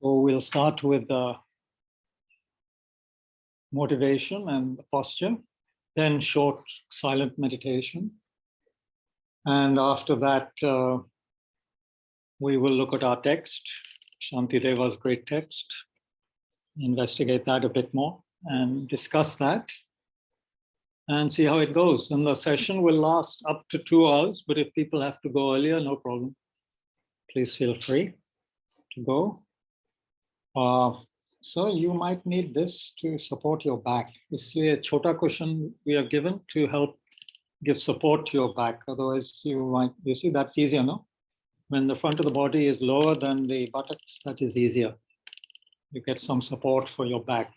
So we'll start with the motivation and the posture, then short silent meditation. And after that, we will look at our text, Shantideva's great text, investigate that a bit more and discuss that and see how it goes. And the session will last up to 2 hours, but if people have to go earlier, no problem. Please feel free to go. So you might need this to support your back. This is a chota cushion we are given to help give support to your back. Otherwise, you see, that's easier, no? When the front of the body is lower than the buttocks, that is easier. You get some support for your back.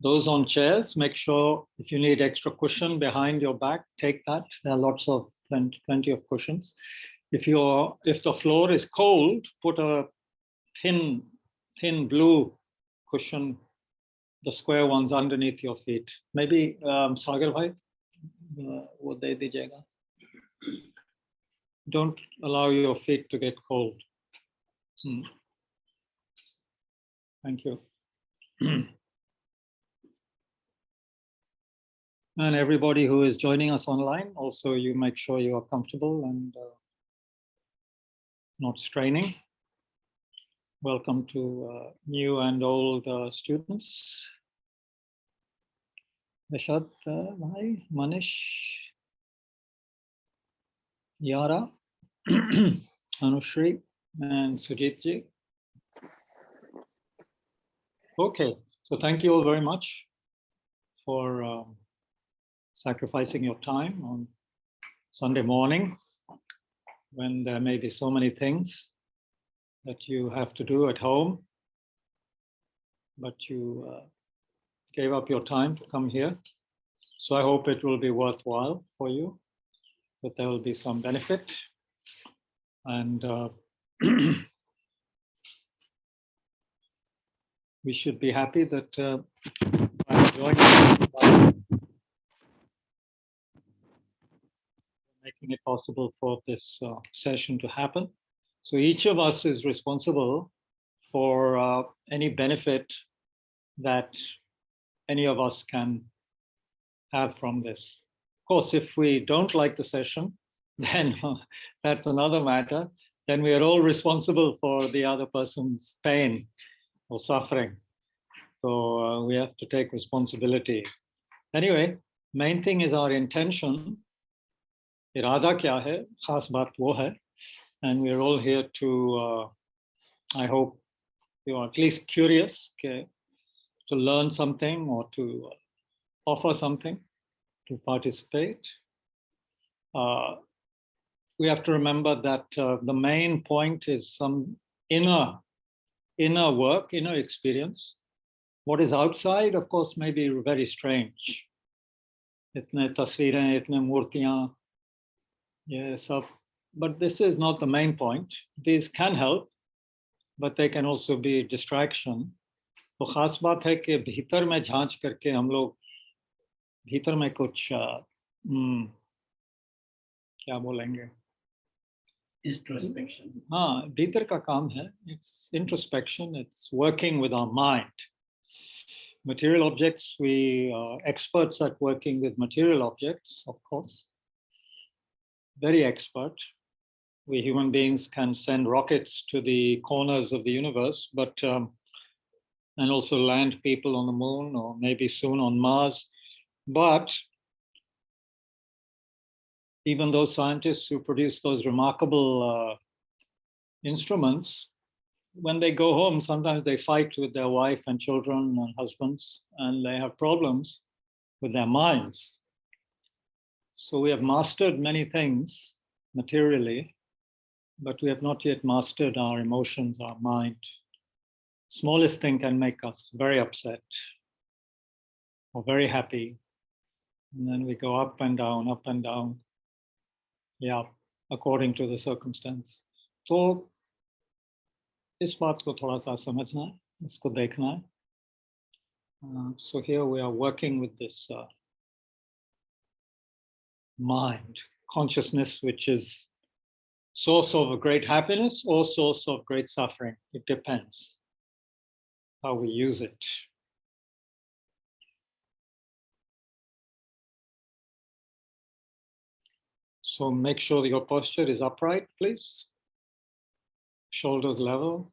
Those on chairs, make sure if you need extra cushion behind your back, take that. There are plenty of cushions. If the floor is cold, put a thin blue cushion, the square ones underneath your feet. Maybe Sagar bhai, wo de dijayega. Don't allow your feet to get cold. Thank you. And everybody who is joining us online, also you make sure you are comfortable and not straining. Welcome to new and old students. Vishad bhai, Manish, Yara, Anushri, and Sujit ji. Okay, so thank you all very much for sacrificing your time on Sunday morning when there may be so many things that you have to do at home, but you gave up your time to come here. So I hope it will be worthwhile for you, that there will be some benefit. And we should be happy that I'm joining making it possible for this session to happen. So each of us is responsible for any benefit that any of us can have from this. Of course, if we don't like the session, then that's another matter. Then we are all responsible for the other person's pain or suffering. So we have to take responsibility. Anyway, main thing is our intention. Irada kya hai? Khas baat wo hai. And we're all here to, I hope you are at least curious, okay, to learn something or to offer something, to participate. We have to remember that the main point is some inner work, inner experience. What is outside, of course, may be very strange. Itne tasveerein, itne murtiyan, yes, but this is not the main point. These can help, but they can also be distraction. तो खास बात है कि भीतर में झांच करके हम लोग भीतर में कुछ क्या बोलेंगे? Introspection. हाँ, भीतर का काम है. It's introspection. It's working with our mind. Material objects, we are experts at working with material objects, of course. Very expert. We human beings can send rockets to the corners of the universe, but and also land people on the moon or maybe soon on Mars. But even those scientists who produce those remarkable instruments, when they go home, sometimes they fight with their wife and children and husbands, and they have problems with their minds. So we have mastered many things materially, but we have not yet mastered our emotions, our mind. Smallest thing can make us very upset or very happy. And then we go up and down. Yeah, according to the circumstance. So इस बात को थोड़ा सा समझना है, इसको देखना है. So here we are working with this mind, consciousness, which is source of great happiness or source of great suffering. It depends. how we use it. So make sure that your posture is upright, please. Shoulders level.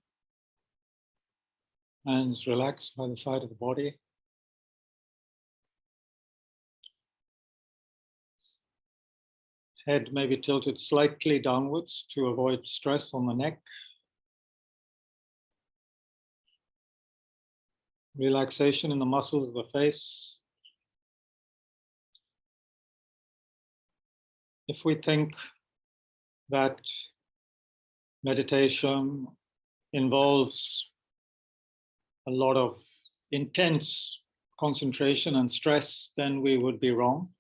Hands relaxed by the side of the body. Head may be tilted slightly downwards to avoid stress on the neck. Relaxation in the muscles of the face. If we think that meditation involves a lot of intense concentration and stress, then we would be wrong.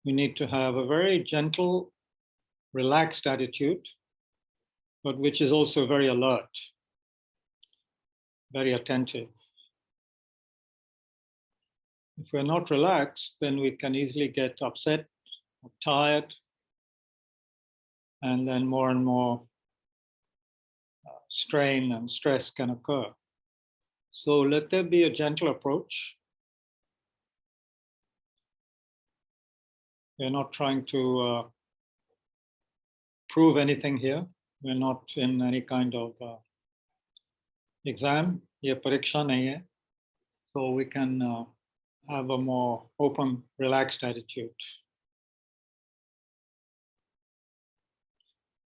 We need to have a very gentle, relaxed attitude, but which is also very alert, very attentive. If we're not relaxed, then we can easily get upset or tired, and then more and more strain and stress can occur. So let there be a gentle approach. We're not trying to prove anything here. We're not in any kind of exam. Ye pariksha nahi hai. So we can have a more open, relaxed attitude.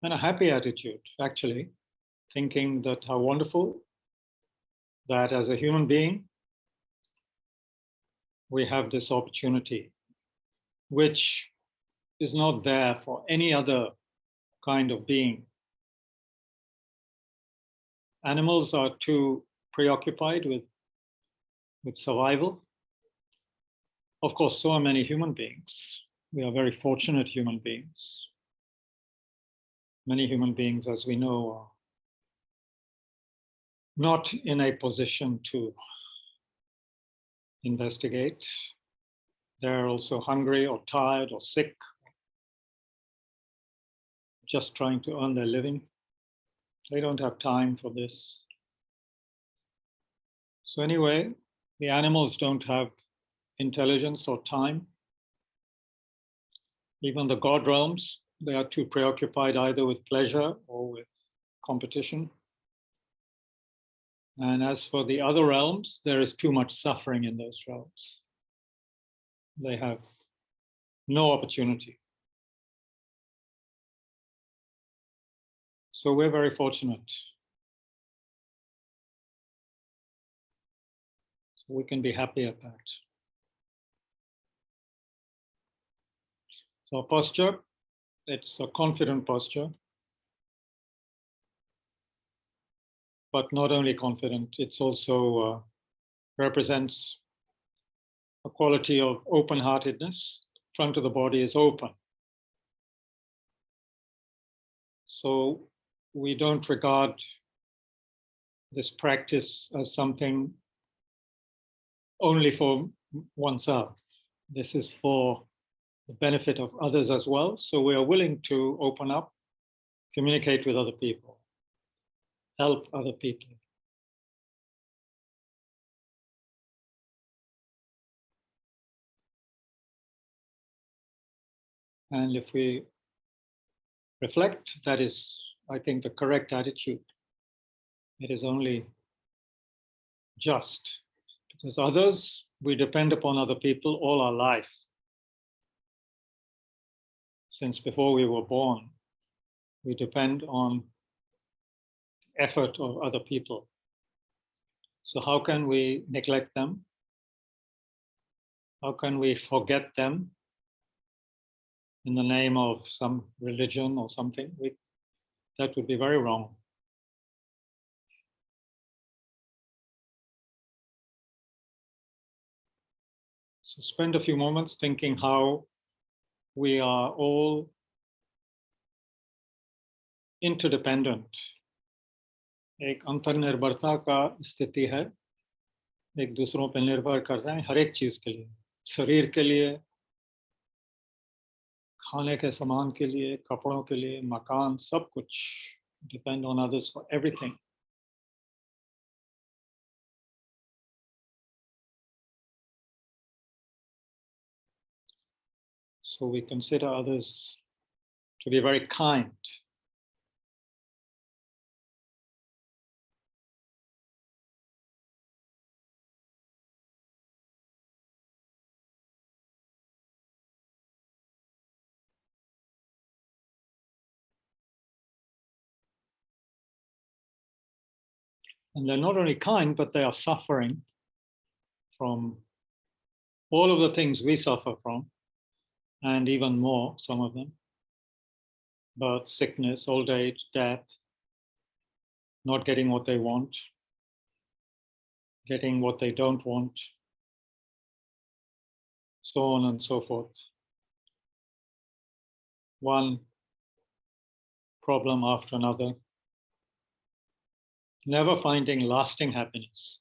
And a happy attitude, actually, thinking that how wonderful that as a human being, we have this opportunity, which is not there for any other kind of being. Animals are too preoccupied with survival. Of course, so are many human beings. We are very fortunate human beings. Many human beings, as we know, are not in a position to investigate. They're also hungry or tired or sick, just trying to earn their living. They don't have time for this. So anyway, the animals don't have intelligence or time. Even the God realms, they are too preoccupied either with pleasure or with competition. And as for the other realms, there is too much suffering in those realms. They have no opportunity. So we're very fortunate. So we can be happy at that. So posture, it's a confident posture. But not only confident, it's also represents a quality of open-heartedness. Front of the body is open. So we don't regard this practice as something only for oneself. This is for the benefit of others as well. So we are willing to open up, communicate with other people, help other people. And if we reflect, that is, I think, the correct attitude. It is only just. Because others, we depend upon other people all our life. Since before we were born, we depend on effort of other people. So how can we neglect them? How can we forget them in the name of some religion or something? That would be very wrong. So spend a few moments thinking how we are all interdependent. एक अंतर्निर्भरता का स्थिति है, एक दूसरों पर निर्भर कर रहे हैं हर एक चीज के लिए, शरीर के लिए, खाने के सामान के लिए, कपड़ों के लिए, मकान, सब कुछ. Depend on others for everything. So we consider others to be very kind. And they're not only kind, but they are suffering from all of the things we suffer from, and even more, some of them. Birth, sickness, old age, death, not getting what they want, getting what they don't want, so on and so forth. One problem after another, never finding lasting happiness.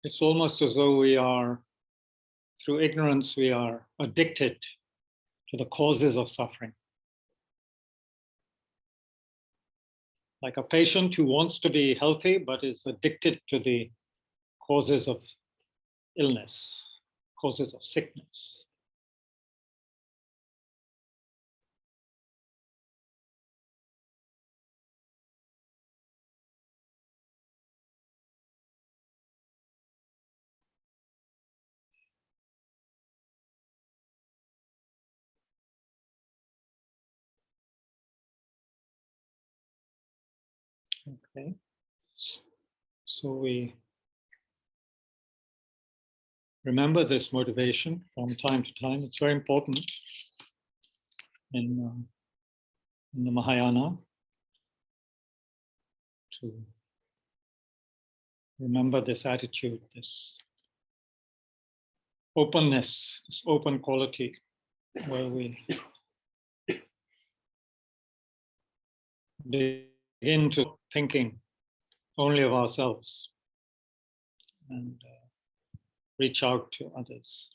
It's almost as though we are, through ignorance, we are addicted to the causes of suffering. Like a patient who wants to be healthy but is addicted to the causes of illness, causes of sickness. Okay. So we remember this motivation from time to time. It's very important in the Mahayana to remember this attitude, this openness, this open quality, where we begin to thinking only of ourselves and reach out to others.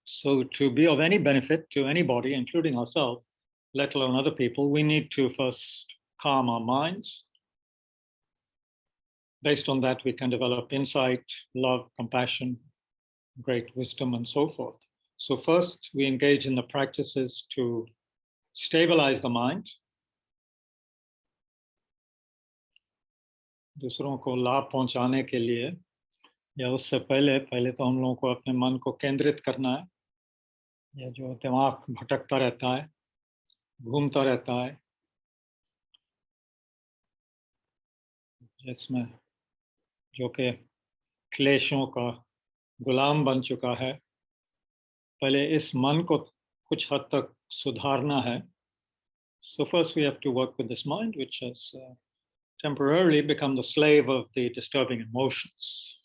So to be of any benefit to anybody, including ourselves, let alone other people, we need to first calm our minds. Based on that, we can develop insight, love, compassion, great wisdom, and so forth. So first, we engage in the practices to stabilize the mind. दूसरों को लाभ पहुंचाने के लिए या उससे पहले तो हम लोगों को अपने मन को केंद्रित करना है, या जो दिमाग भटकता रहता है, घूमता रहता है, जिसमें जो कि क्लेशों का गुलाम बन चुका है, पहले इस मन को कुछ हद तक सुधारना है. So first we have to work with this mind, which has temporarily become the slave of the disturbing emotions,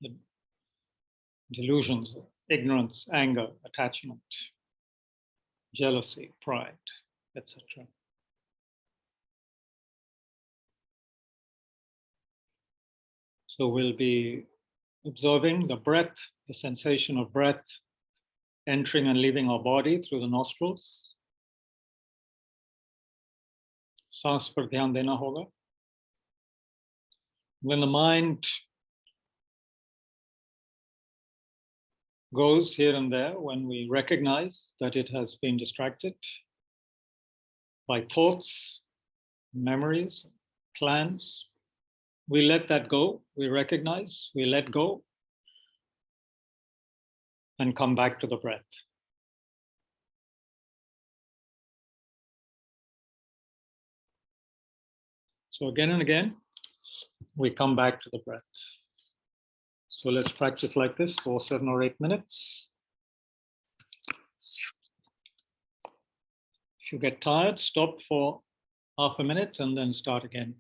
the delusions, ignorance, anger, attachment, jealousy, pride, etc. So we'll be observing the breath, the sensation of breath entering and leaving our body through the nostrils. सांस पर ध्यान देना होगा. When the mind goes here and there, when we recognize that it has been distracted by thoughts, memories, plans, we let that go, we recognize, we let go, and come back to the breath. So again and again, we come back to the breath. So let's practice like this for 7 or 8 minutes. If you get tired, stop for half a minute and then start again.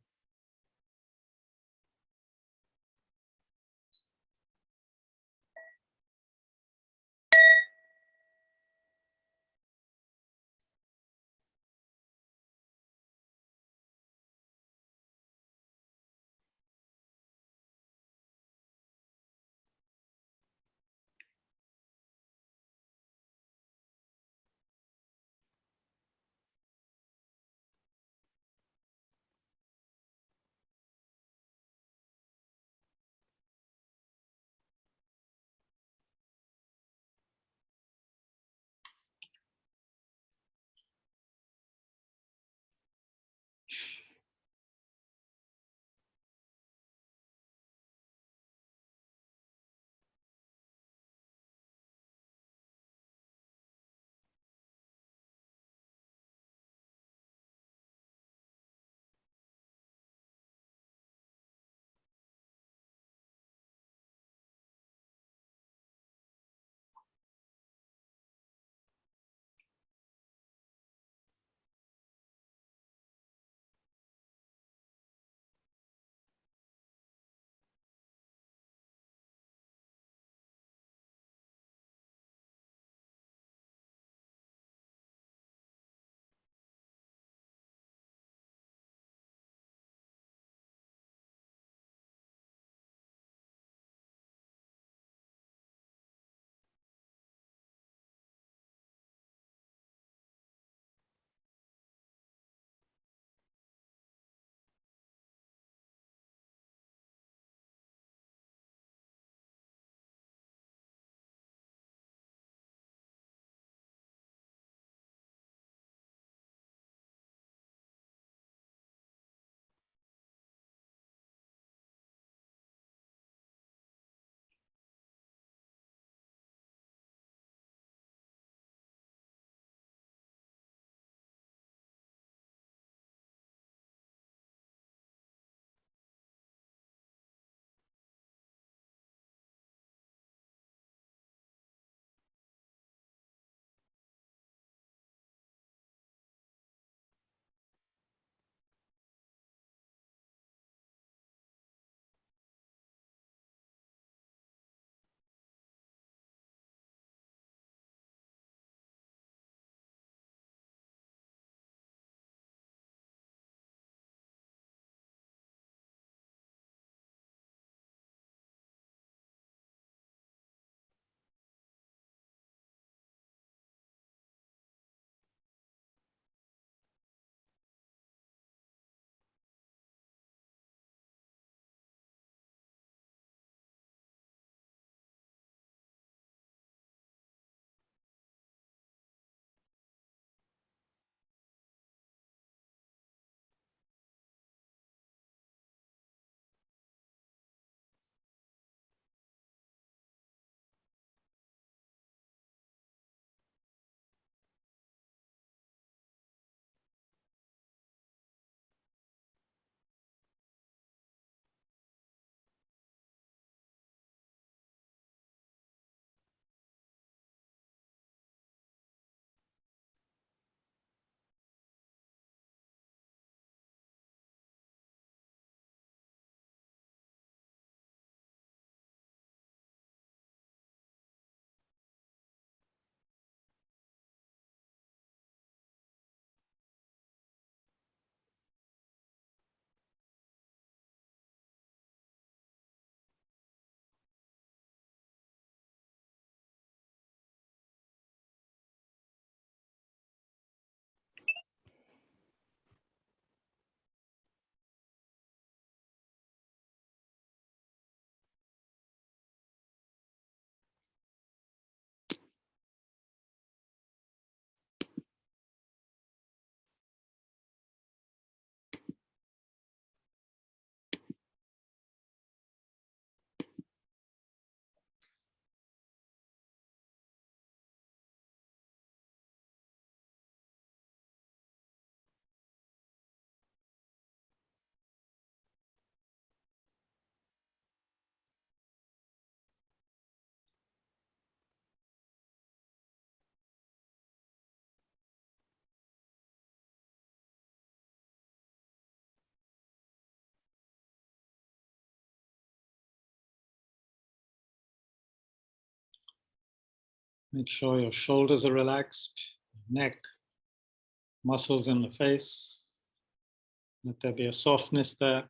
Make sure your shoulders are relaxed, neck, muscles in the face. Let there be a softness there.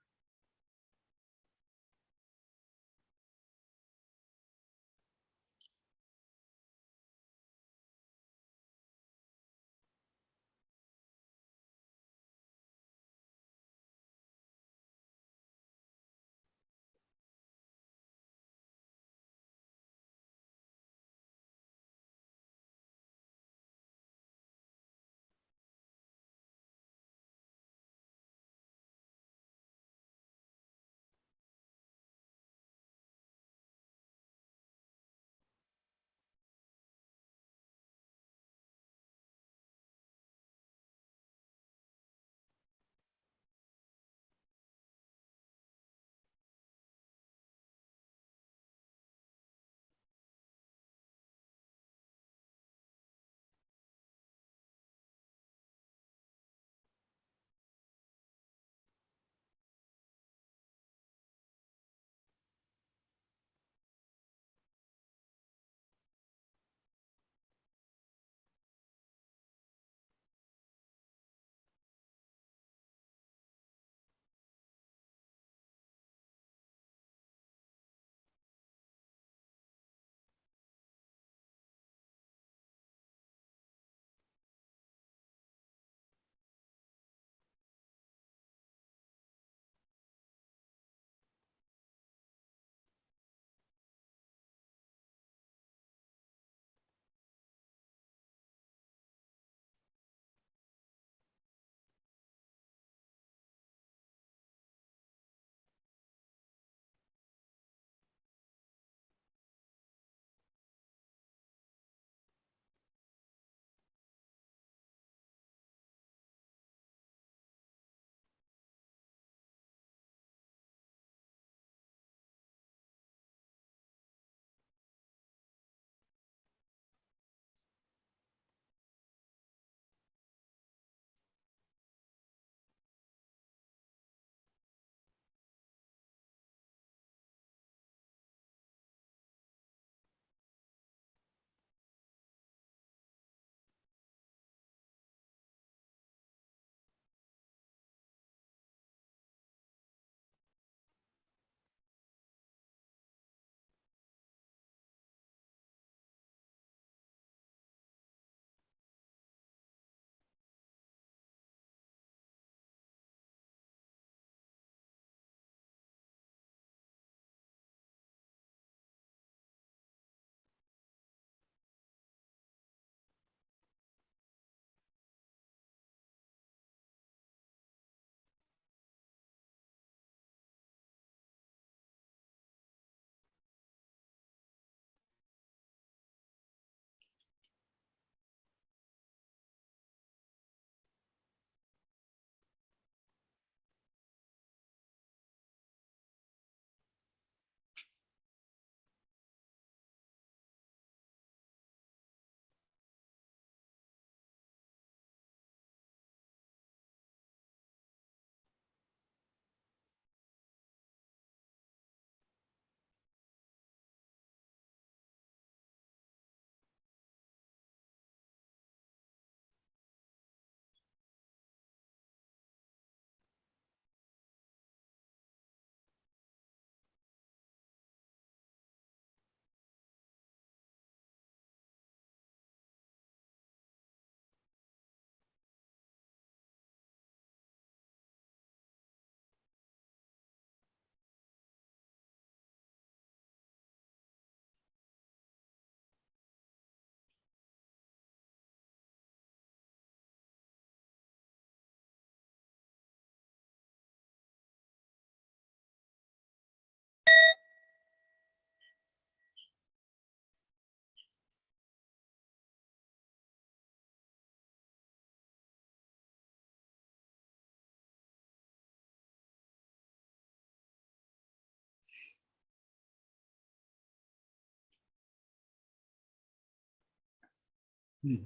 Hmm.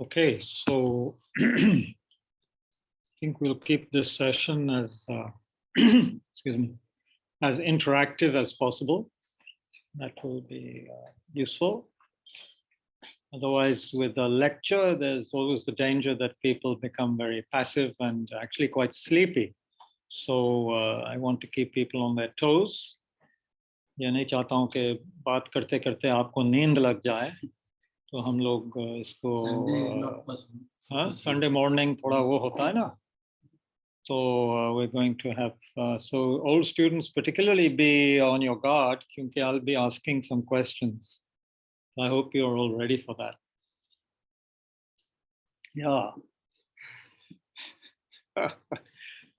Okay, so I think we'll keep this session as, excuse me, as interactive as possible. That will be useful. Otherwise, with a lecture, there's always the danger that people become very passive and actually quite sleepy. So I want to keep people on their toes. ये नहीं चाहता हूँ कि बात करते करते आपको नींद लग जाए, तो हम लोग इसको संडे मॉर्निंग थोड़ा वो होता है ना, so we're going to have so all students particularly be on your guard क्योंकि I'll be asking some questions. I hope you're all ready for that. Yeah.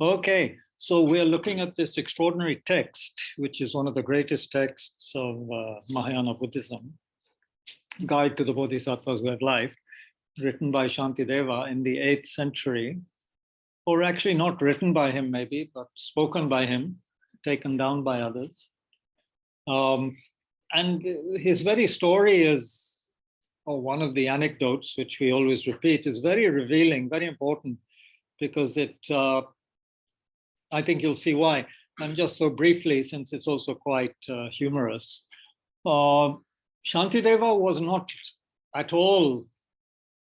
Okay, so we're looking at this extraordinary text, which is one of the greatest texts of Mahayana Buddhism, Guide to the Bodhisattva's Way of Life, written by Shantideva in the 8th century, or actually not written by him maybe, but spoken by him, taken down by others. And his very story is, or one of the anecdotes, which we always repeat, is very revealing, very important, because it, I think you'll see why. And just so briefly, since it's also quite humorous, Shantideva was not at all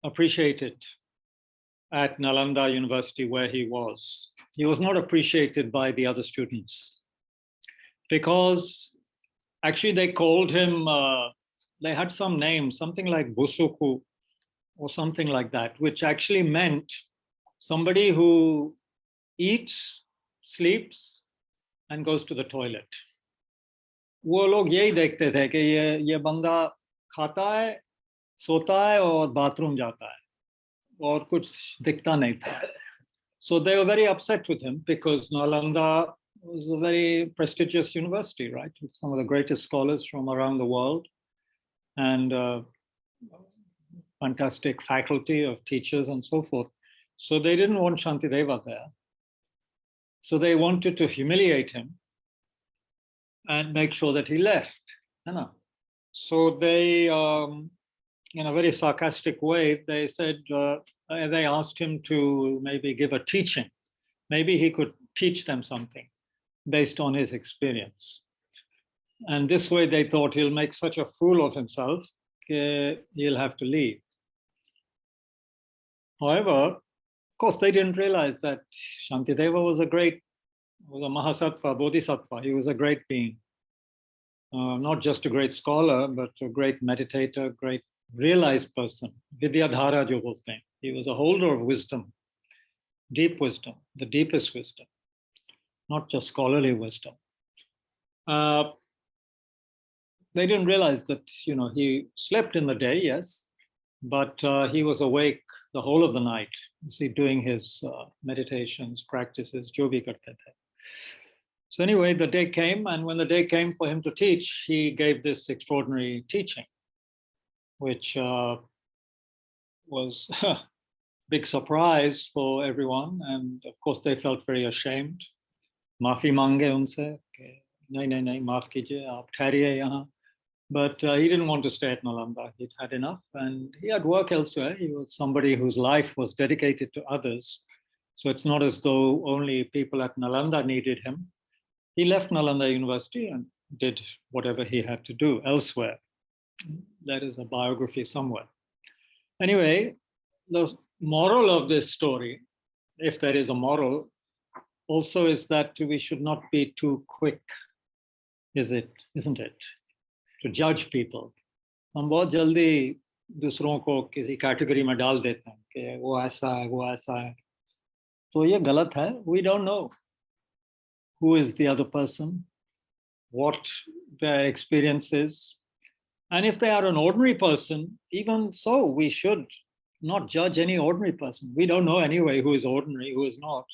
appreciated at Nalanda University where he was. He was not appreciated by the other students because actually they called him, they had some name, something like Busuku or something like that, which actually meant somebody who eats, sleeps, and goes to the toilet. वो लोग यही देखते थे कि ये बंदा खाता है, सोता है और बाथरूम जाता है और कुछ दिखता नहीं था. So they were very upset with him because Nalanda was a very prestigious university, right? With some of the greatest scholars from around the world and fantastic faculty of teachers and so forth. So they didn't want Shantideva there. So they wanted to humiliate him and make sure that he left. So they, in a very sarcastic way, they said, they asked him to maybe give a teaching. Maybe he could teach them something based on his experience. And this way they thought he'll make such a fool of himself, he'll have to leave. However, of course, they didn't realize that Shantideva was a Mahasattva, Bodhisattva. He was a great being. Not just a great scholar, but a great meditator, great realized person. Vidyadhara jo bolte hain. He was a holder of wisdom, deep wisdom, the deepest wisdom, not just scholarly wisdom. They didn't realize that, he slept in the day, yes, but he was awake the whole of the night, doing his meditations, practices, jo bhi karte the. So anyway, the day came, and when the day came for him to teach, he gave this extraordinary teaching, which was a big surprise for everyone. And of course, they felt very ashamed. Maafi mange unse, nahi, maaf kijiye, aap thehriye yahan. But he didn't want to stay at Nalanda. He'd had enough, and he had work elsewhere. He was somebody whose life was dedicated to others. So it's not as though only people at Nalanda needed him. He left Nalanda University and did whatever he had to do elsewhere. That is a biography somewhere. Anyway, the moral of this story, if there is a moral, also is that we should not be too quick, isn't it, to judge people. हम बहुत जल्दी दूसरों को किसी category में डाल देते हैं कि वो ऐसा है, वो ऐसा है. तो ये गलत है. We don't know who is the other person, what their experience is. And if they are an ordinary person, even so, we should not judge any ordinary person. We don't know anyway who is ordinary, who is not.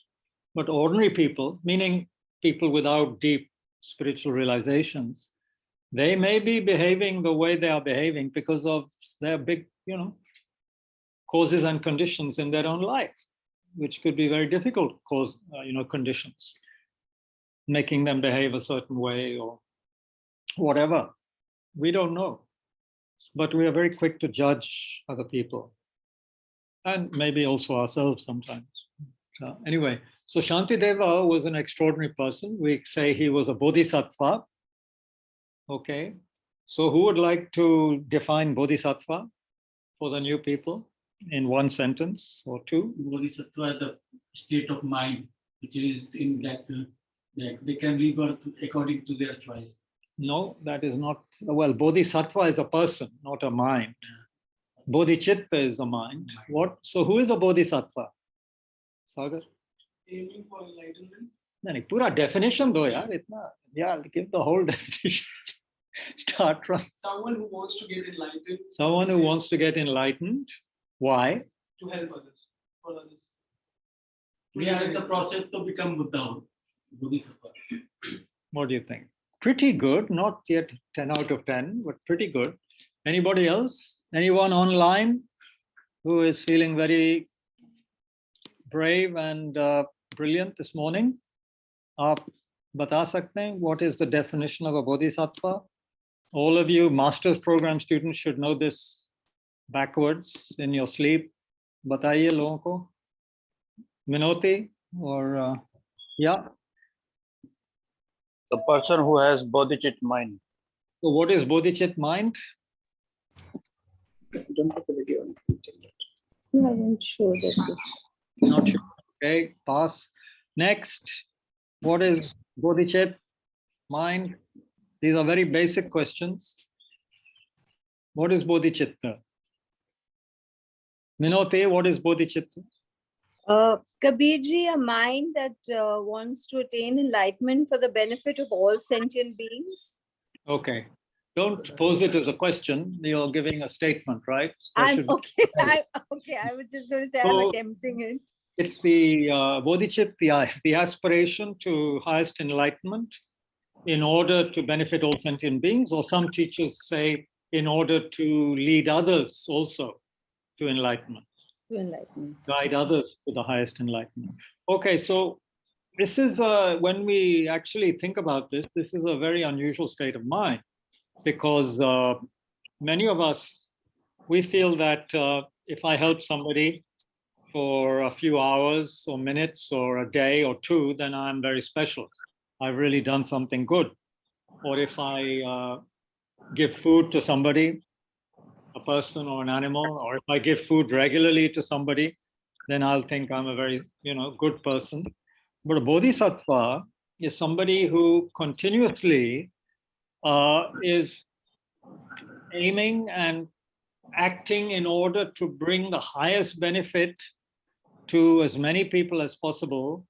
But ordinary people, meaning people without deep spiritual realizations, they may be behaving the way they are behaving because of their big, causes and conditions in their own life, which could be very difficult conditions, making them behave a certain way or whatever. We don't know. But we are very quick to judge other people. and maybe also ourselves sometimes. Anyway, so Shantideva was an extraordinary person. We say he was a bodhisattva. Okay, so who would like to define bodhisattva for the new people in one sentence or two? Bodhisattva is the state of mind, which is in that they can rebirth according to their choice. No, that is not. Well, bodhisattva is a person, not a mind. Bodhichitta is a mind. What? So who is a bodhisattva? Sagar? Aiming for enlightenment. No, pura definition do yaar, itna. Yeah, give the whole definition. Start from. Someone who wants to get enlightened. Someone who wants to get enlightened. Why? To help others. For others. We are in the process to become Buddhahood. Bodhisattva. What do you think? Pretty good, not yet 10 out of 10, but pretty good. Anybody else? Anyone online who is feeling very brave and brilliant this morning? आप बता सकते हैं what is the definition of a bodhisattva? All of you master's program students should know this backwards in your sleep. बताइए लोगों को. Minoti or yeah. The person who has bodhicitta mind. So what is bodhicitta mind? Don't put the video on. No, I'm sure that Not sure. Okay, pass. Next, what is bodhicitta mind? These are very basic questions. What is bodhicitta? Minoti, what is bodhicitta? Kabirji, a mind that wants to attain enlightenment for the benefit of all sentient beings. Okay. Don't pose it as a question. You're giving a statement, right? I'm okay. I was just going to say I'm attempting it. It's the bodhicitta, the aspiration to highest enlightenment in order to benefit all sentient beings, or some teachers say in order to lead others also to enlightenment. To enlightenment. Guide others to the highest enlightenment. Okay, so this is, when we actually think about this, this is a very unusual state of mind, because many of us, we feel that if I help somebody for a few hours or minutes or a day or two, then I'm very special. I've really done something good. Or if I give food to somebody, a person or an animal, or if I give food regularly to somebody, then I'll think I'm a very, good person. But a bodhisattva is somebody who continuously is aiming and acting in order to bring the highest benefit to as many people as possible.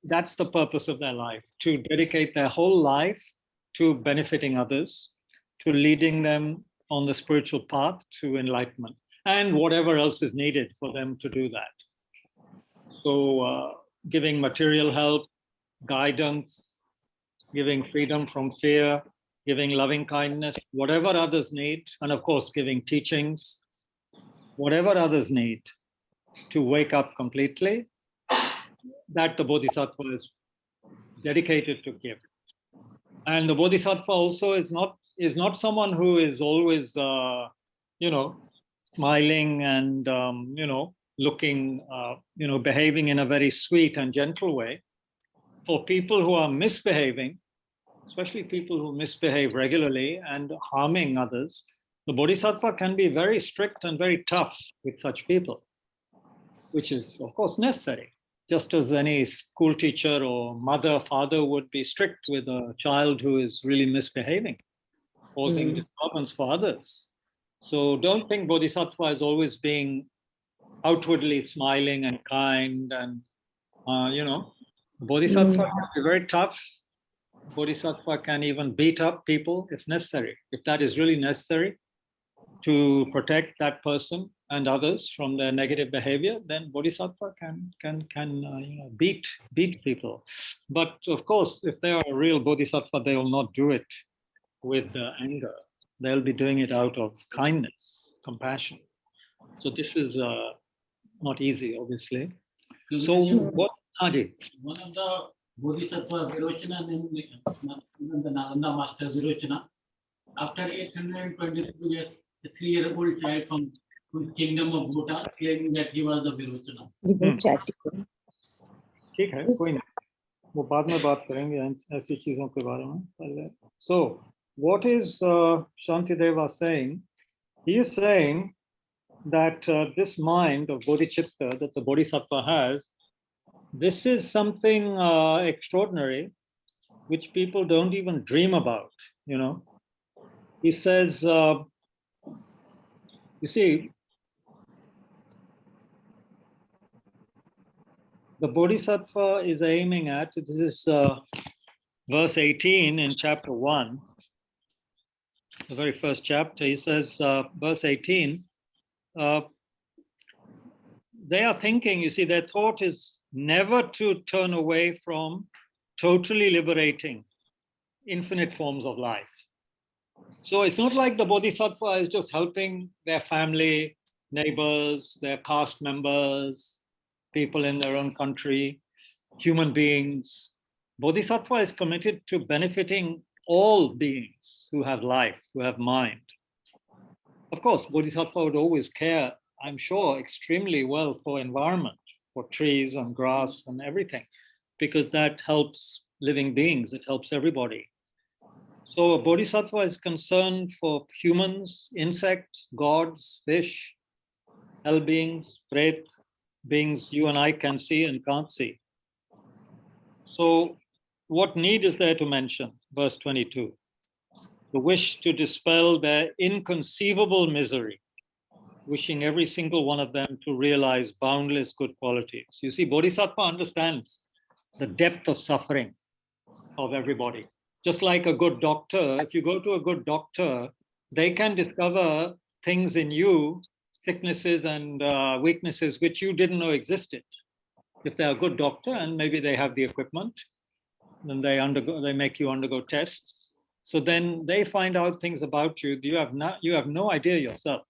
That's the purpose of their life, to dedicate their whole life to benefiting others, to leading them on the spiritual path to enlightenment, and whatever else is needed for them to do that. So giving material help, guidance, giving freedom from fear, giving loving kindness, whatever others need, and of course giving teachings, whatever others need to wake up completely, that the bodhisattva is dedicated to give. And the bodhisattva also is not someone who is always, smiling and, looking, behaving in a very sweet and gentle way. For people who are misbehaving, especially people who misbehave regularly and harming others, the bodhisattva can be very strict and very tough with such people, which is, of course, necessary. Just as any school teacher or mother, father would be strict with a child who is really misbehaving, causing disturbance for others. So don't think bodhisattva is always being outwardly smiling and kind and, bodhisattva can be very tough. Bodhisattva can even beat up people if necessary. If that is really necessary to protect that person and others from their negative behavior, then bodhisattva can beat people. But of course, if they are a real bodhisattva, they will not do it with anger. They'll be doing it out of kindness, compassion. So this is not easy, obviously. So what, Haji? One of the Bodhisattva Virochana in the Nalanda Master Virochana, after 823 years, a 3-year-old child from kingdom of Bhutan, claiming that he was the Virocana. ठीक है, कोई नहीं, वो बाद में बात करेंगे ऐसी चीजों के बारे में पहले. So, what is Shantideva saying? He is saying that this mind of Bodhichitta that the Bodhisattva has, this is something extraordinary, which people don't even dream about, you know. He says, you see, the Bodhisattva is aiming at, this is verse 18 in chapter 1, the very first chapter. He says, verse 18, they are thinking, you see, their thought is never to turn away from totally liberating infinite forms of life. So it's not like the Bodhisattva is just helping their family, neighbors, their caste members, people in their own country, human beings. Bodhisattva is committed to benefiting all beings who have life, who have mind. Of course, Bodhisattva would always care, I'm sure, extremely well for environment, for trees and grass and everything, because that helps living beings, it helps everybody. So a Bodhisattva is concerned for humans, insects, gods, fish, hell beings, pret, beings you and I can see and can't see. So what need is there to mention? Verse 22. The wish to dispel their inconceivable misery, wishing every single one of them to realize boundless good qualities. You see, Bodhisattva understands the depth of suffering of everybody. Just like a good doctor, if you go to a good doctor, they can discover things in you, sicknesses and weaknesses which you didn't know existed. If they're a good doctor and maybe they have the equipment, then they make you undergo tests. So then they find out things about you. You have no idea yourself.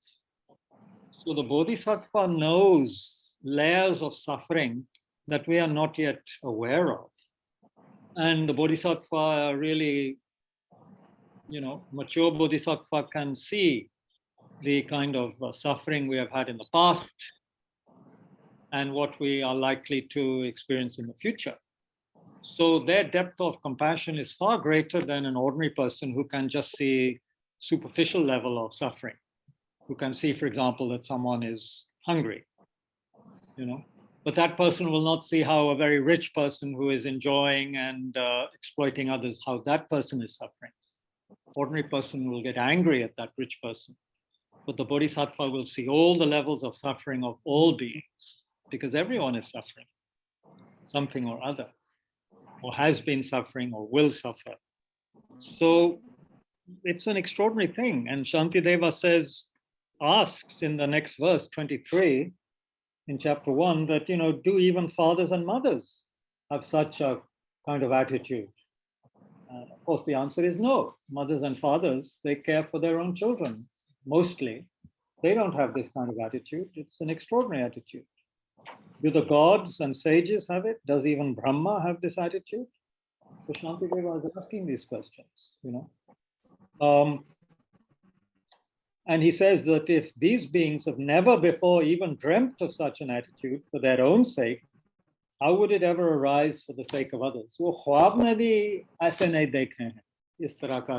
So the Bodhisattva knows layers of suffering that we are not yet aware of. And the Bodhisattva really, you know, mature Bodhisattva can see the kind of suffering we have had in the past and what we are likely to experience in the future. So their depth of compassion is far greater than an ordinary person who can just see superficial level of suffering, who can see, for example, that someone is hungry, you know. But that person will not see how a very rich person who is enjoying and exploiting others, how that person is suffering. Ordinary person will get angry at that rich person. But the Bodhisattva will see all the levels of suffering of all beings, because everyone is suffering something or other, or has been suffering or will suffer. So it's an extraordinary thing. And Shantideva asks in the next verse, 23, in chapter 1, that, you know, do even fathers and mothers have such a kind of attitude? Of course, the answer is no. Mothers and fathers, they care for their own children, mostly. They don't have this kind of attitude. It's an extraordinary attitude. Do the gods and sages have it? Does even Brahma have this attitude? So Shantideva is asking these questions, you know. And he says that if these beings have never before even dreamt of such an attitude for their own sake, how would it ever arise for the sake of others? वो ख्वाब में भी ऐसे नहीं देखे हैं इस तरह का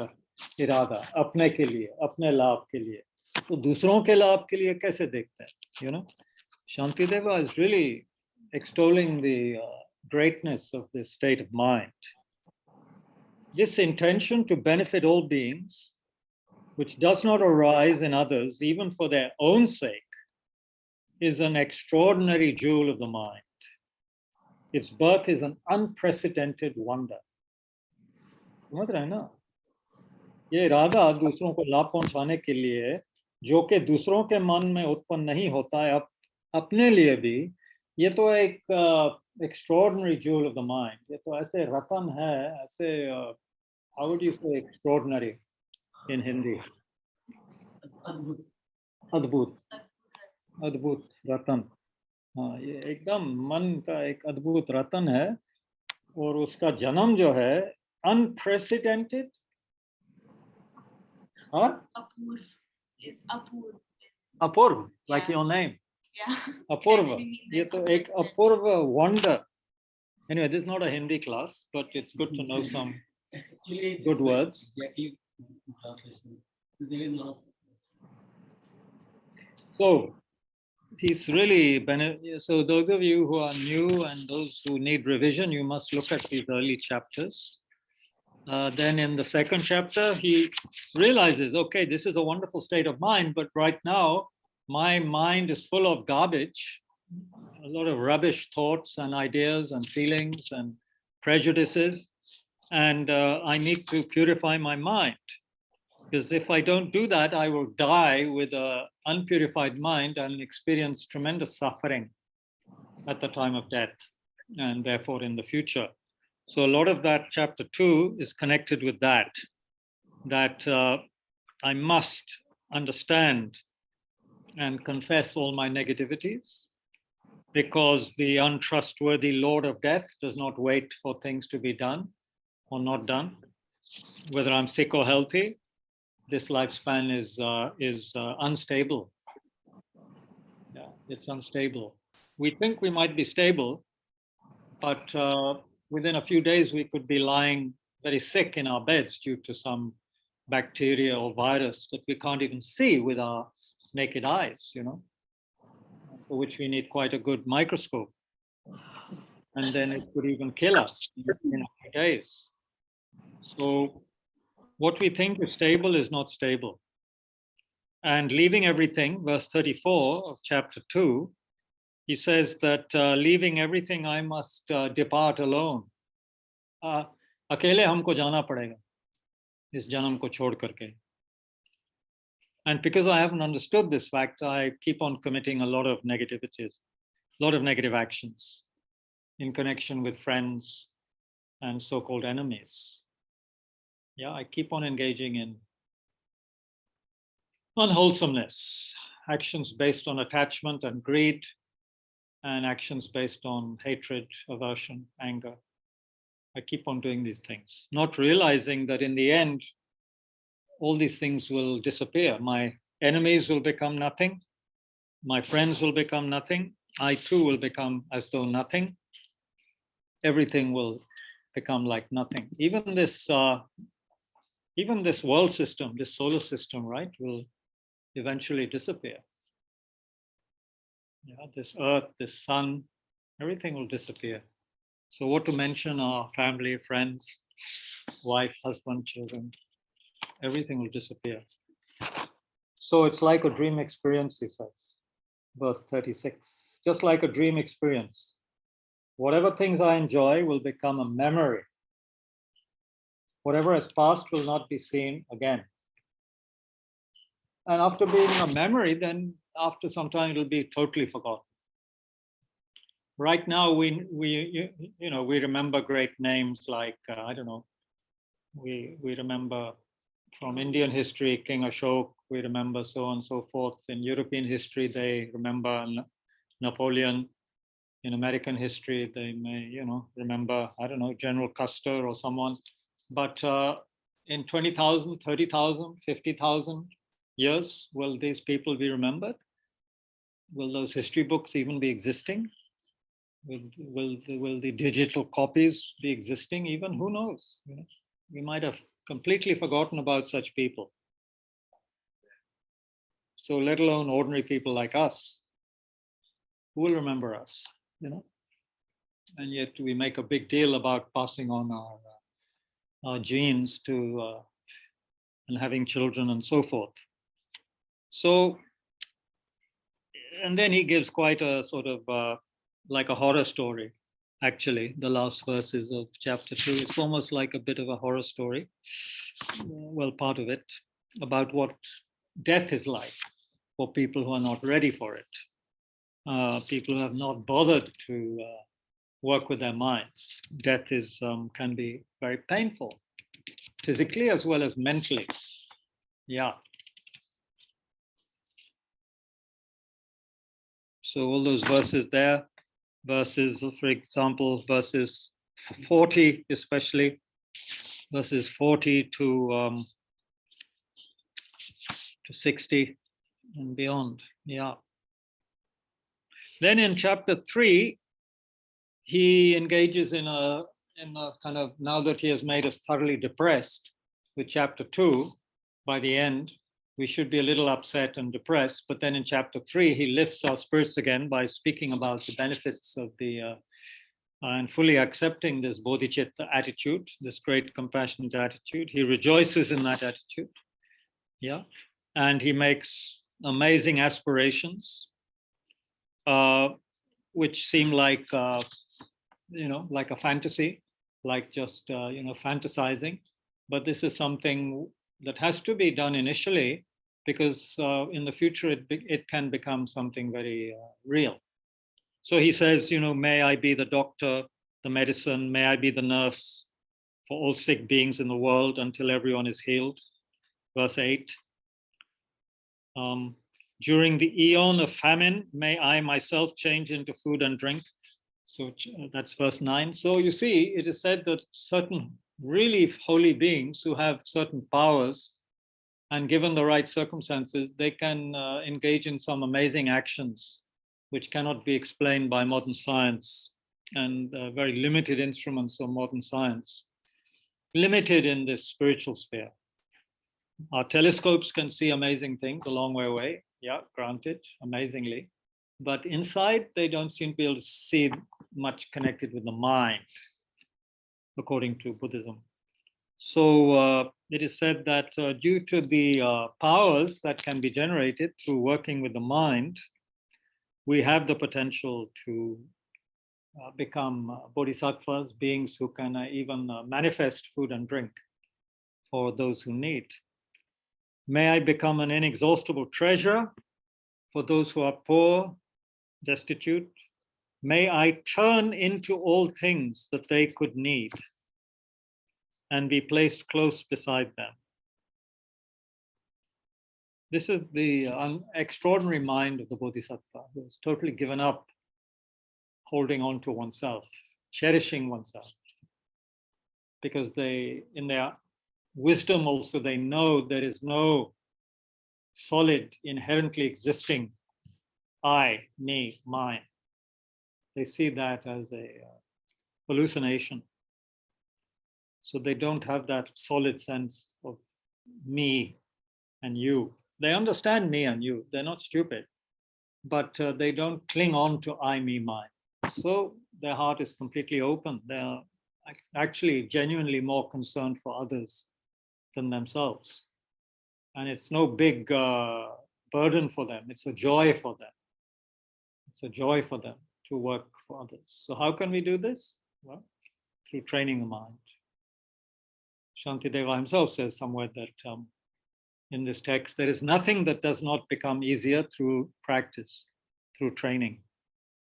इरादा अपने के लिए, अपने लाभ के लिए, तो दूसरों के लाभ के लिए कैसे देखते हैं? You know, Shantideva is really extolling the greatness of this state of mind. This intention to benefit all beings, which does not arise in others, even for their own sake, is an extraordinary jewel of the mind. Its birth is an unprecedented wonder. समझ रहे हैं ना? ये इरादा दूसरों को लाभ पहुंचाने के लिए, जो कि दूसरों के मन में उत्पन्न नहीं होता है, अपने लिए भी, ये तो एक extraordinary jewel of the mind. ये तो ऐसे रतन है, ऐसे how would you say extraordinary in Hindi? अद्भुत, अद्भुत रतन. हाँ, ये एकदम मन का एक अद्भुत रतन है और उसका जन्म जो है unprecedented. हाँ? Apurv is apurv. Apurva, like Yeah. your name. Yeah. Apurva. Actually mean Ye that to ek constant. apurva wonder. Anyway, this is not a Hindi class, but it's good to know some Actually, good words. adjective translation. There is a lot of So he's really so those of you who are new and those who need revision, you must look at these early chapters. Then in the second chapter, he realizes, okay, this is a wonderful state of mind, but right now my mind is full of garbage, a lot of rubbish thoughts and ideas and feelings and prejudices, and I need to purify my mind. Because if I don't do that, I will die with an unpurified mind and experience tremendous suffering at the time of death, and therefore in the future. So a lot of that chapter 2 is connected with that I must understand and confess all my negativities, because the untrustworthy Lord of Death does not wait for things to be done or not done. Whether I'm sick or healthy, this lifespan is unstable. Yeah, it's unstable. We think we might be stable, but within a few days we could be lying very sick in our beds due to some bacteria or virus that we can't even see with our naked eyes, for which we need quite a good microscope. And then it could even kill us in a few days. So what we think is stable is not stable. And leaving everything, verse 34 of chapter 2, he says that leaving everything, I must depart alone. अकेले हमको जाना पड़ेगा इस जन्म को छोड़ करके. And because I haven't understood this fact, I keep on committing a lot of negativities, a lot of negative actions in connection with friends and so-called enemies. Yeah, I keep on engaging in unwholesomeness, actions based on attachment and greed, and actions based on hatred, aversion, anger. I keep on doing these things, not realizing that in the end, all these things will disappear. My enemies will become nothing. My friends will become nothing. I too will become as though nothing. Everything will become like nothing. Even this world system, this solar system, right, will eventually disappear. Yeah, this earth, this sun, everything will disappear. So what to mention are family, friends, wife, husband, children, everything will disappear. So it's like a dream experience, he says, verse 36, just like a dream experience. Whatever things I enjoy will become a memory. Whatever has passed will not be seen again. And after being a memory, then after some time it'll be totally forgotten. Right now, we remember great names like I don't know. We remember from Indian history King Ashok. We remember so on and so forth. In European history, they remember Napoleon. In American history, they may remember I don't know General Custer or someone. But in 20,000, 30,000, 50,000 years, will these people be remembered? Will those history books even be existing? Will the digital copies be existing even? Who knows? We might have completely forgotten about such people. So let alone ordinary people like us, who will remember us, And yet we make a big deal about passing on our genes to and having children and so forth. So, and then he gives quite a sort of like a horror story. Actually, the last verses of chapter 2, it's almost like a bit of a horror story, well, part of it, about what death is like for people who are not ready for it, people who have not bothered to work with their minds. Death can be very painful, physically as well as mentally. Yeah. So all those verses there, verses, for example, verses 40 especially, verses 40 to 60, and beyond. Yeah. Then in chapter 3, he engages in a kind of, now that he has made us thoroughly depressed with chapter 2, by the end, we should be a little upset and depressed. But then in chapter 3, he lifts our spirits again by speaking about the benefits of the, and fully accepting this Bodhichitta attitude, this great compassionate attitude. He rejoices in that attitude. Yeah. And he makes amazing aspirations, which seem like, like a fantasy, like just, fantasizing. But this is something that has to be done initially, because in the future it can become something very real. So he says, may I be the doctor, the medicine, may I be the nurse for all sick beings in the world until everyone is healed. Verse 8. During the eon of famine, may I myself change into food and drink. So that's verse 9. So you see, it is said that certain really holy beings who have certain powers, and given the right circumstances, they can engage in some amazing actions which cannot be explained by modern science and very limited instruments of modern science, limited in this spiritual sphere. Our telescopes can see amazing things a long way away, yeah, granted, amazingly. But inside, they don't seem to be able to see much connected with the mind, according to Buddhism. So it is said that due to the powers that can be generated through working with the mind, we have the potential to become bodhisattvas, beings who can even manifest food and drink for those who need. May I become an inexhaustible treasure for those who are poor, destitute. May I turn into all things that they could need and be placed close beside them. This is the extraordinary mind of the Bodhisattva, who has totally given up holding on to oneself, cherishing oneself. Because they, in their wisdom also, they know there is no solid, inherently existing I, me, mine. They see that as a hallucination. So they don't have that solid sense of me and you. They understand me and you. They're not stupid, but they don't cling on to I, me, mine. So their heart is completely open. They're actually genuinely more concerned for others than themselves. And it's no big burden for them. It's a joy for them. It's a joy for them to work for others. So how can we do this? Well, through training the mind. Shantideva himself says somewhere that in this text, there is nothing that does not become easier through practice, through training.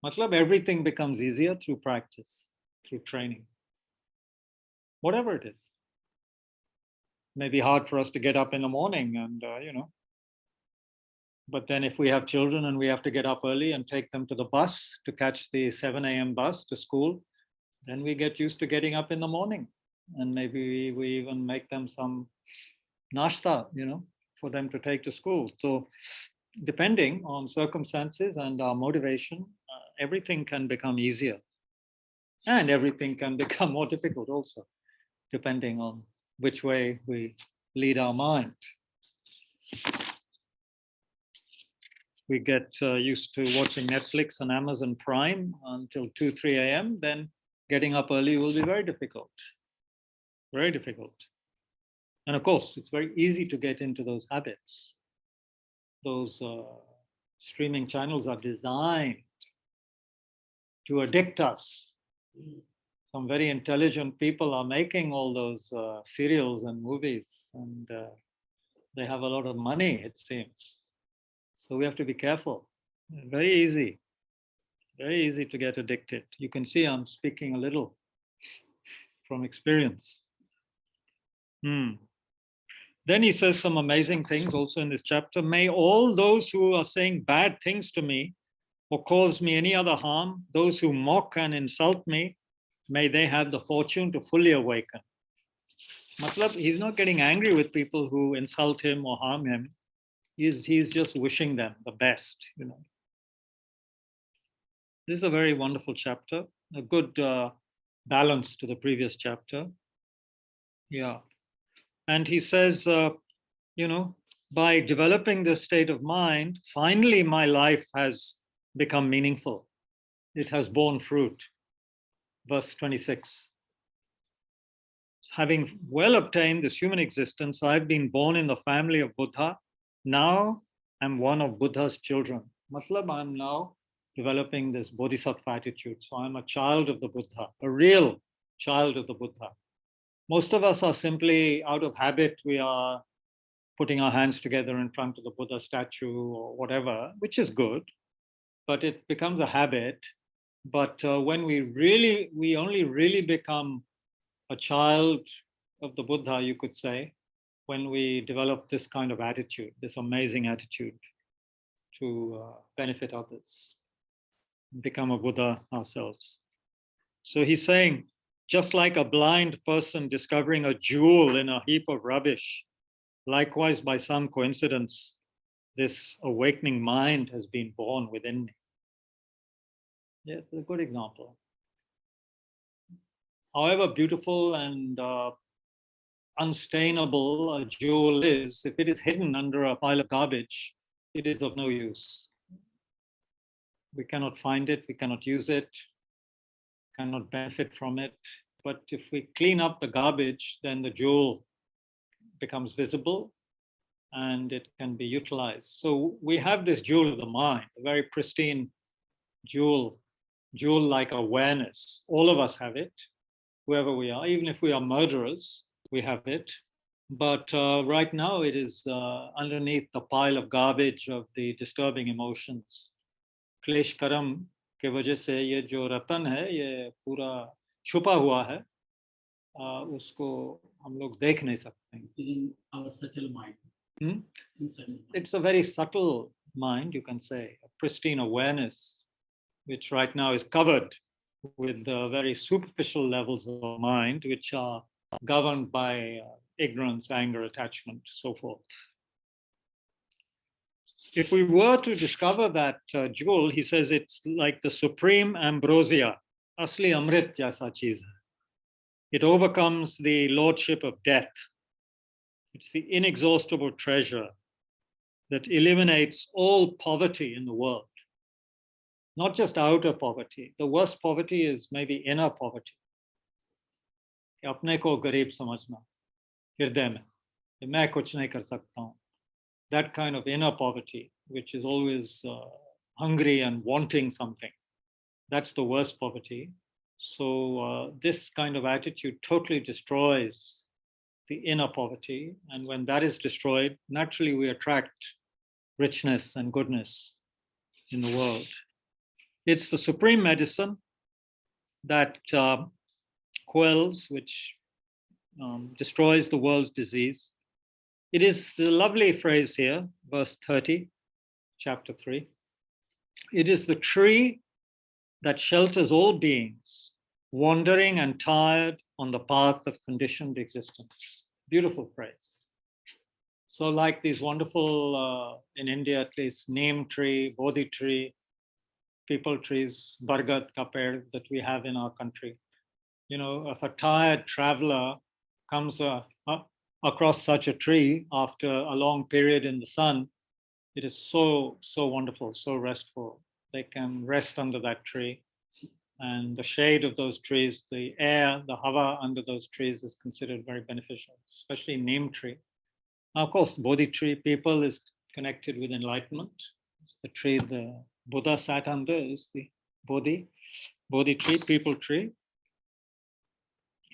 Matlab, everything becomes easier through practice, through training. Whatever it is. It may be hard for us to get up in the morning and, but then if we have children and we have to get up early and take them to the bus to catch the 7 a.m. bus to school, then we get used to getting up in the morning. And maybe we even make them some nashta, for them to take to school. So depending on circumstances and our motivation, everything can become easier. And everything can become more difficult also, depending on which way we lead our mind. We get used to watching Netflix and Amazon Prime until 2, 3 a.m., then getting up early will be very difficult. Very difficult. And of course, it's very easy to get into those habits. Those streaming channels are designed to addict us. Some very intelligent people are making all those serials and movies, and they have a lot of money, it seems. So we have to be careful. Very easy to get addicted. You can see I'm speaking a little from experience. Then he says some amazing things also in this chapter. May all those who are saying bad things to me or cause me any other harm, those who mock and insult me, may they have the fortune to fully awaken. Matlab, he's not getting angry with people who insult him or harm him. He's just wishing them the best, you know. This is a very wonderful chapter, a good balance to the previous chapter. Yeah. And he says, you know, by developing this state of mind, finally my life has become meaningful. It has borne fruit. Verse 26. Having well obtained this human existence, I've been born in the family of Buddha. Now I'm one of Buddha's children. Matlab, I'm now developing this Bodhisattva attitude. So I'm a child of the Buddha, a real child of the Buddha. Most of us are simply out of habit. We are putting our hands together in front of the Buddha statue or whatever, which is good, but it becomes a habit. But when we only really become a child of the Buddha, you could say, when we develop this kind of attitude, this amazing attitude to benefit others, become a Buddha ourselves. So he's saying, just like a blind person discovering a jewel in a heap of rubbish, likewise, by some coincidence, this awakening mind has been born within me. Yeah, it's a good example. However beautiful and unstainable a jewel is, if it is hidden under a pile of garbage, it is of no use. We cannot find it, we cannot use it, cannot benefit from it. But if we clean up the garbage, then the jewel becomes visible and it can be utilized. So we have this jewel of the mind, a very pristine jewel-like awareness. All of us have it, whoever we are. Even if we are murderers, we have it. But right now it is underneath the pile of garbage of the disturbing emotions. क्लेश कर्म के वजह से ये जो रतन है ये पूरा छुपा हुआ है, उसको हम लोग देख नहीं सकते. In our subtle mind. It's a very subtle mind, you can say, a pristine awareness, which right now is covered with the very superficial levels of mind, which are governed by ignorance, anger, attachment, so forth. If we were to discover that jewel, he says it's like the supreme ambrosia, asli amrit jaisa cheez hai. It overcomes the lordship of death. It's the inexhaustible treasure that eliminates all poverty in the world. Not just outer poverty. The worst poverty is maybe inner poverty. अपने को गरीब समझना, हृदय में, मैं कुछ नहीं कर सकता हूँ. That kind of inner poverty, which is always hungry and wanting something. That's the worst poverty. So this kind of attitude totally destroys the inner poverty. And when that is destroyed, naturally we attract richness and goodness in the world. It's the supreme medicine that quells, which destroys the world's disease. It is the lovely phrase here, verse 30, chapter 3. It is the tree that shelters all beings, wandering and tired on the path of conditioned existence. Beautiful phrase. So like these wonderful, in India at least, neem tree, bodhi tree, people trees, bargat ka ped that we have in our country. You know, if a tired traveler comes across such a tree after a long period in the sun, it is so wonderful, so restful. They can rest under that tree, and the shade of those trees, the air, the hava under those trees is considered very beneficial, especially neem tree. Now, of course, bodhi tree, people is connected with enlightenment. The tree the Buddha sat under is the bodhi tree, people tree,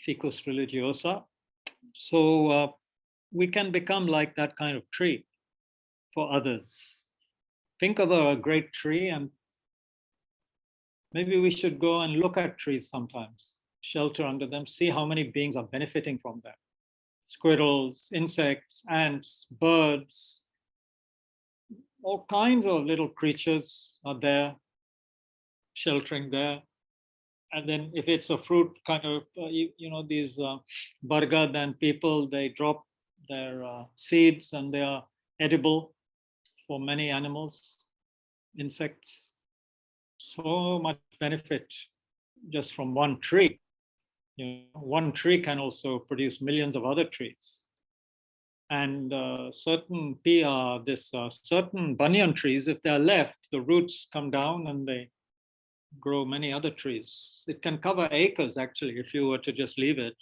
ficus religiosa. So we can become like that kind of tree for others. Think of a great tree, and maybe we should go and look at trees sometimes, shelter under them, see how many beings are benefiting from them. Squirrels, insects, ants, birds, all kinds of little creatures are there, sheltering there. And then if it's a fruit kind of, you know, these bargad and people, they drop their seeds and they are edible. for many animals, insects. So much benefit just from one tree. You know, one tree can also produce millions of other trees. And certain banyan trees, if they're left, the roots come down and they grow many other trees. It can cover acres, actually, if you were to just leave it.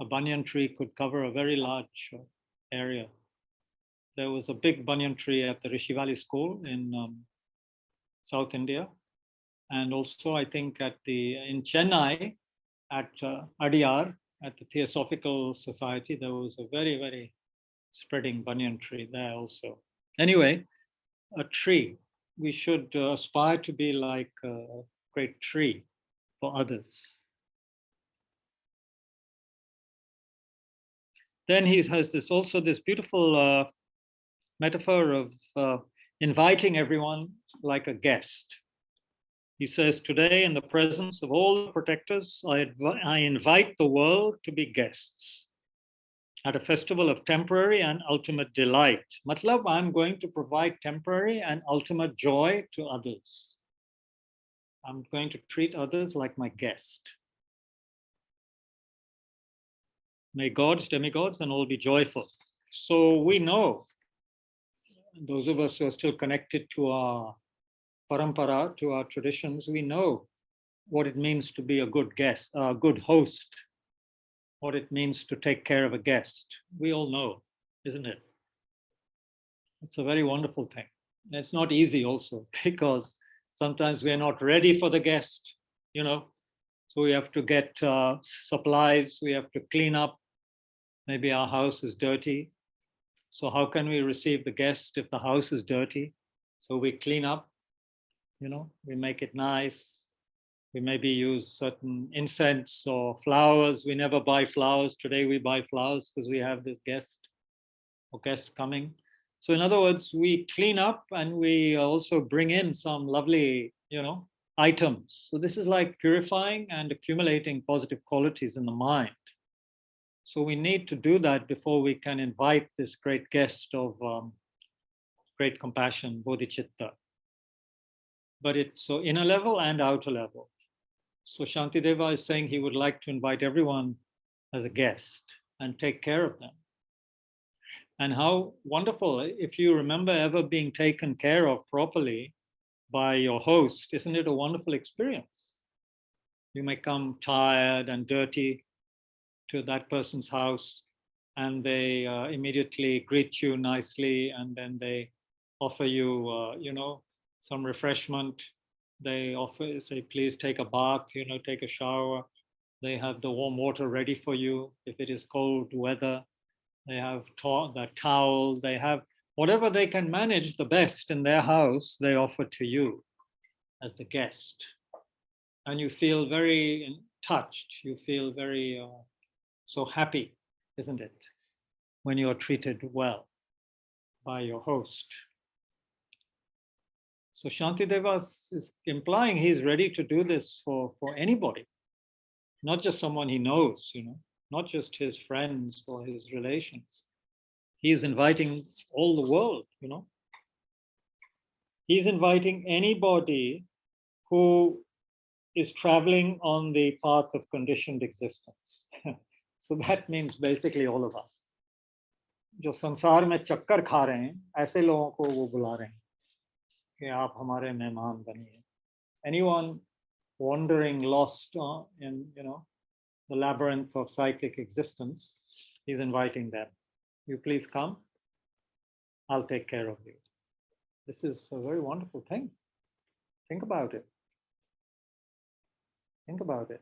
A banyan tree could cover a very large area. There was a big banyan tree at the Rishi Valley School in South India. And also, I think in Chennai, at Adyar, at the Theosophical Society, there was a very, very spreading banyan tree there also. Anyway, a tree. We should aspire to be like a great tree for others. Then he has this beautiful metaphor of inviting everyone like a guest. He says, today in the presence of all the protectors, I invite the world to be guests at a festival of temporary and ultimate delight. Matlab, I'm going to provide temporary and ultimate joy to others. I'm going to treat others like my guest. May gods, demigods, and all be joyful. So we know, those of us who are still connected to our parampara, to our traditions, we know what it means to be a good guest, a good host, what it means to take care of a guest. We all know, isn't it? It's a very wonderful thing. And it's not easy also, because sometimes we're not ready for the guest, you know. So we have to get supplies, we have to clean up. Maybe our house is dirty. So how can we receive the guest if the house is dirty? So we clean up, you know, we make it nice. We maybe use certain incense or flowers. We never buy flowers. Today we buy flowers because we have this guest or guests coming. So in other words, we clean up and we also bring in some lovely, you know, items. So this is like purifying and accumulating positive qualities in the mind. So we need to do that before we can invite this great guest of great compassion, Bodhichitta. But it's so inner level and outer level. So Shantideva is saying he would like to invite everyone as a guest and take care of them. And how wonderful, if you remember ever being taken care of properly by your host, isn't it a wonderful experience? You may come tired and dirty to that person's house and they immediately greet you nicely, and then they offer you, you know, some refreshment. They offer, say, please take a bath, you know, take a shower. They have the warm water ready for you. If it is cold weather, they have the towel, they have whatever they can manage the best in their house, they offer to you as the guest. And you feel very touched, you feel very so happy, isn't it, when you're treated well by your host. So Shantideva is implying he's ready to do this for anybody, not just someone he knows, you know, not just his friends or his relations. He is inviting all the world, you know. He's inviting anybody who is traveling on the path of conditioned existence. So that means basically all of us. जो संसार में चक्कर खा रहे हैं, ऐसे लोगों को वो बुला रहे हैं कि आप हमारे मेहमान बनिए. Anyone wandering lost in, you know, the labyrinth of cyclic existence, he's inviting them. You please come, I'll take care of you. This is a very wonderful thing. Think about it. Think about it.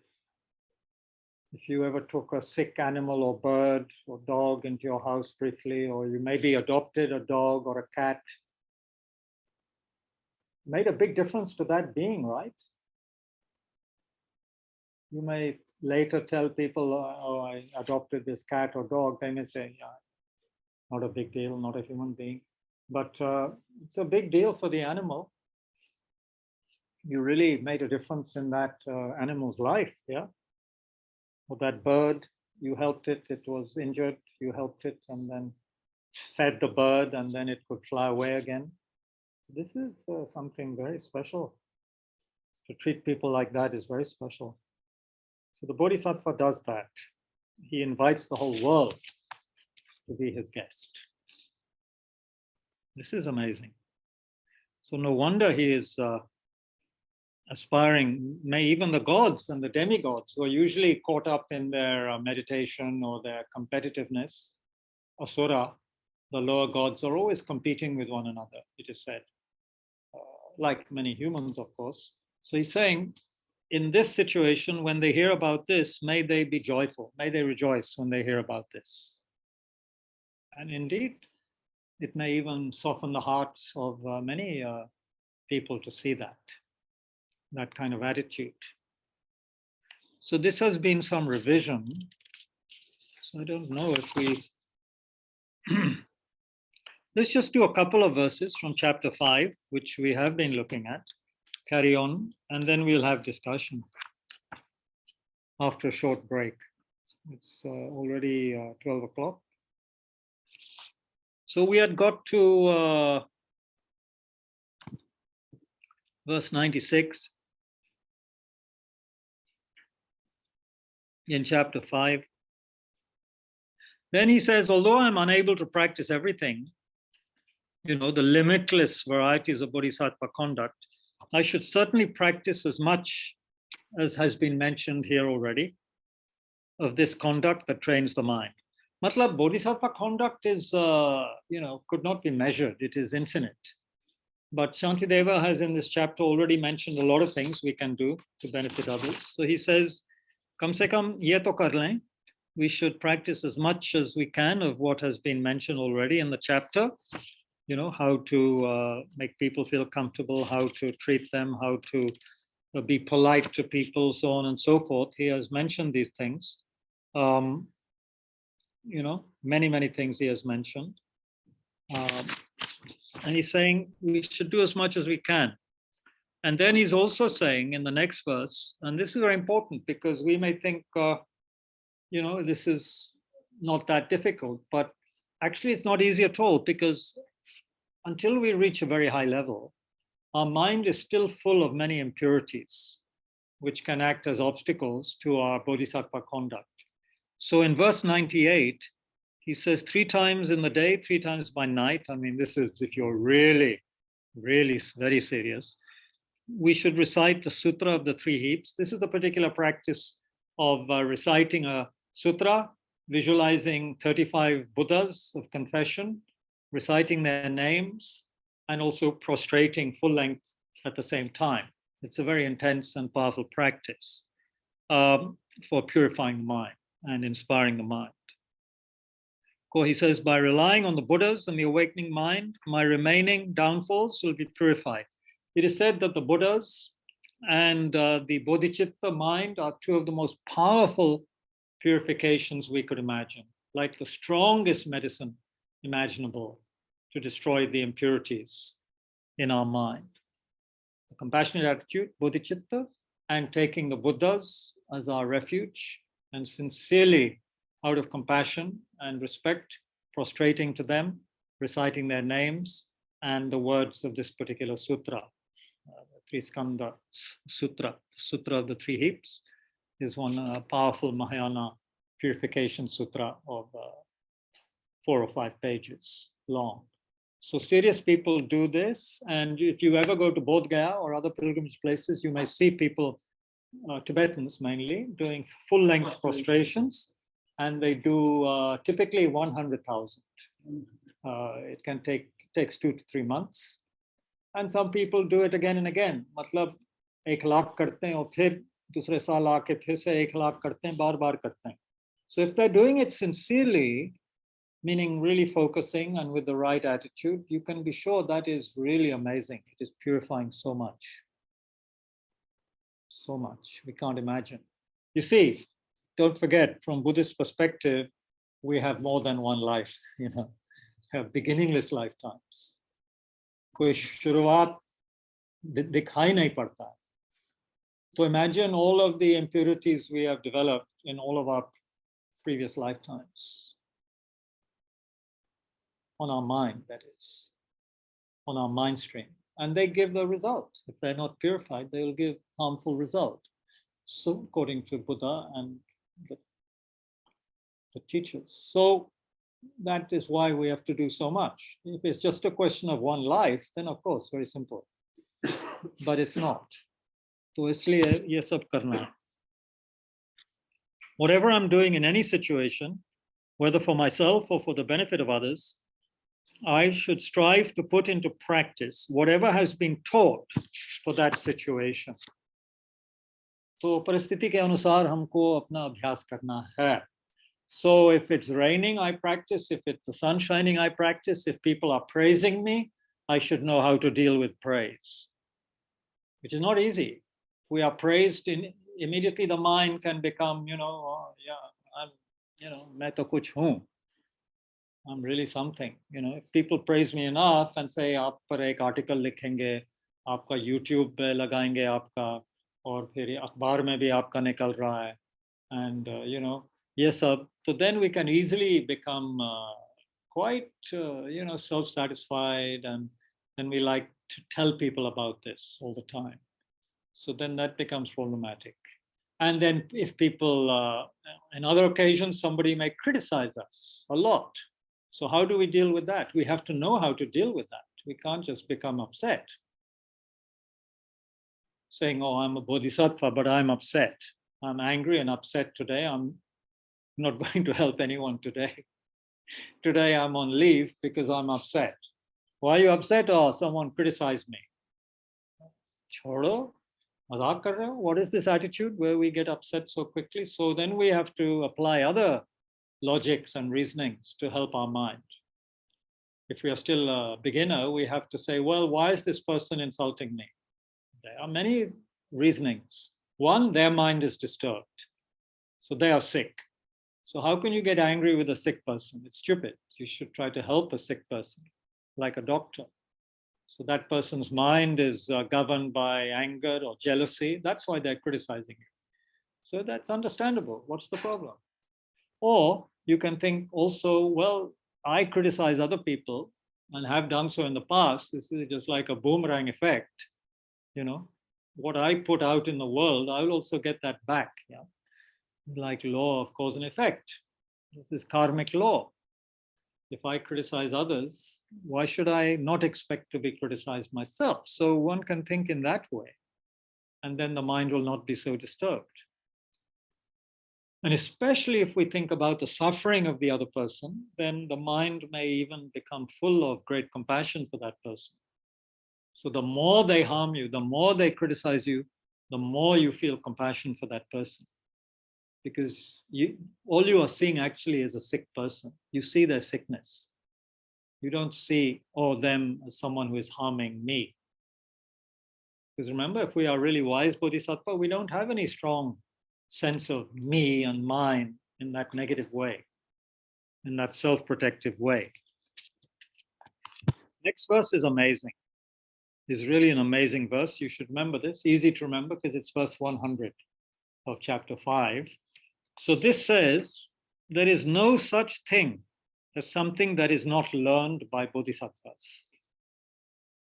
If you ever took a sick animal or bird or dog into your house briefly, or you maybe adopted a dog or a cat, made a big difference to that being, right? You may later tell people, oh, I adopted this cat or dog. They may say, yeah, not a big deal, not a human being. But it's a big deal for the animal. You really made a difference in that animal's life, yeah? Or that bird, you helped it, it was injured, you helped it, and then fed the bird and then it could fly away again. This is something very special. To treat people like that is very special. So the Bodhisattva does that. He invites the whole world to be his guest. This is amazing. So no wonder he is aspiring. May even the gods and the demigods who are usually caught up in their meditation or their competitiveness, asura, the lower gods, are always competing with one another, it is said, like many humans, of course. So he's saying, in this situation, when they hear about this, may they be joyful, may they rejoice when they hear about this. And indeed, it may even soften the hearts of many people to see that kind of attitude. So this has been some revision. So I don't know if we, let's just do a couple of verses from chapter 5, which we have been looking at, carry on, and then we'll have discussion after a short break. It's already 12 o'clock. So we had got to verse 96 in chapter 5. Then he says, although I'm unable to practice everything, the limitless varieties of bodhisattva conduct, I should certainly practice as much as has been mentioned here already of this conduct that trains the mind. Matlab, bodhisattva conduct is, could not be measured. It is infinite. But Shantideva has in this chapter already mentioned a lot of things we can do to benefit others. So he says, Kam se kam ye to kar lein. We should practice as much as we can of what has been mentioned already in the chapter. How to make people feel comfortable, how to treat them, how to be polite to people, so on and so forth. He has mentioned these things. Many, many things he has mentioned. And he's saying we should do as much as we can. And then he's also saying in the next verse, and this is very important because we may think, this is not that difficult, but actually it's not easy at all, because until we reach a very high level, our mind is still full of many impurities, which can act as obstacles to our bodhisattva conduct. So in verse 98, he says 3 times in the day, 3 times by night. I mean, this is if you're really, really very serious. We should recite the Sutra of the 3 heaps. This is the particular practice of reciting a sutra, visualizing 35 Buddhas of confession, reciting their names, and also prostrating full length at the same time. It's a very intense and powerful practice for purifying the mind and inspiring the mind. He says, by relying on the Buddhas and the awakening mind, my remaining downfalls will be purified. It is said that the Buddhas and the Bodhichitta mind are 2 of the most powerful purifications we could imagine, like the strongest medicine imaginable to destroy the impurities in our mind. The compassionate attitude, Bodhichitta, and taking the Buddhas as our refuge, and sincerely, out of compassion and respect, prostrating to them, reciting their names and the words of this particular sutra. The Triskanda Sutra, Sutra of the 3 heaps, is one powerful Mahayana purification sutra of 4 or 5 pages long. So serious people do this, and if you ever go to Bodh Gaya or other pilgrimage places, you may see people, Tibetans mainly, doing full-length prostrations, and they do typically 100,000. It takes 2 to 3 months, and some people do it again and again. मतलब 1 लाख करते हैं और फिर दूसरे साल आके फिर से 1 लाख करते हैं, बार-बार करते हैं. So if they're doing it sincerely, meaning really focusing and with the right attitude, you can be sure that is really amazing. It is purifying so much. So much, we can't imagine. You see, don't forget, from Buddhist perspective, we have more than one life, have beginningless lifetimes. कोई शुरुआत दिखाई नहीं पड़ता है. So imagine all of the impurities we have developed in all of our previous lifetimes. on our mind, that is, on our mind stream. And they give the result. If they're not purified, they will give harmful result. So according to Buddha and the teachers. So that is why we have to do so much. If it's just a question of one life, then of course, very simple. But it's not. तो इसलिए ये सब करना है. Whatever I'm doing in any situation, whether for myself or for the benefit of others, I should strive to put into practice whatever has been taught for that situation. तो परिस्थिति के अनुसार हमको अपना अभ्यास करना है. So if it's raining, I practice. If it's the sun shining, I practice. If people are praising me, I should know how to deal with praise, which is not easy. We are praised, immediately the mind can become, oh, yeah, I'm, मैं तो कुछ हूँ. I'm really something. If people praise me enough and say, आप पर एक article लिखेंगे, आपका YouTube पे लगाएंगे आपका, और फिर अखबार में भी आपका निकल रहा है, and ये सब, so then we can easily become quite, self-satisfied, and then we like to tell people about this all the time. So then that becomes problematic. And then if people, in other occasions, somebody may criticize us a lot. So how do we deal with that? We have to know how to deal with that. We can't just become upset. Saying, oh, I'm a bodhisattva, but I'm upset. I'm angry and upset today. I'm not going to help anyone today. Today I'm on leave because I'm upset. Why are you upset? Oh, someone criticized me. Chodo, mazak kar rahe ho? What is this attitude where we get upset so quickly? So then we have to apply other logics and reasonings to help our mind. If we are still a beginner, we have to say, well, why is this person insulting me? There are many reasonings. One, their mind is disturbed. So they are sick. So how can you get angry with a sick person? It's stupid. You should try to help a sick person, like a doctor. So that person's mind is governed by anger or jealousy. That's why they're criticizing you. So that's understandable. What's the problem? Or you can think also, well, I criticize other people and have done so in the past. This is just like a boomerang effect. What I put out in the world, I will also get that back. Yeah. Like law of cause and effect. This is karmic law. If I criticize others, why should I not expect to be criticized myself? So one can think in that way, and then the mind will not be so disturbed. And especially if we think about the suffering of the other person, then the mind may even become full of great compassion for that person. So the more they harm you, the more they criticize you, the more you feel compassion for that person. Because all you are seeing actually is a sick person. You see their sickness. You don't see, them as someone who is harming me. Because remember, if we are really wise bodhisattva, we don't have any strong sense of me and mine in that negative way, in that self-protective way. Next verse is amazing. It's really an amazing verse. You should remember this. Easy to remember because it's verse 100 of chapter 5. So this says, there is no such thing as something that is not learned by bodhisattvas.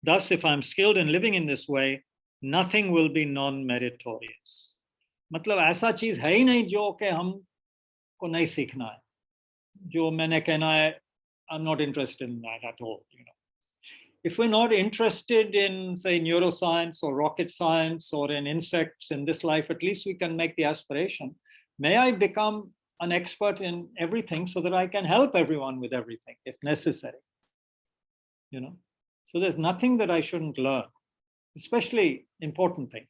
Thus, if I'm skilled in living in this way, nothing will be non-meritorious. मतलब ऐसा चीज है ही नहीं जो कि हमको नहीं सीखना है. जो मैंने कहना है, I'm not interested in that at all. If we're not interested in, say, neuroscience or rocket science or in insects in this life, at least we can make the aspiration. May I become an expert in everything so that I can help everyone with everything if necessary. So there's nothing that I shouldn't learn, especially important things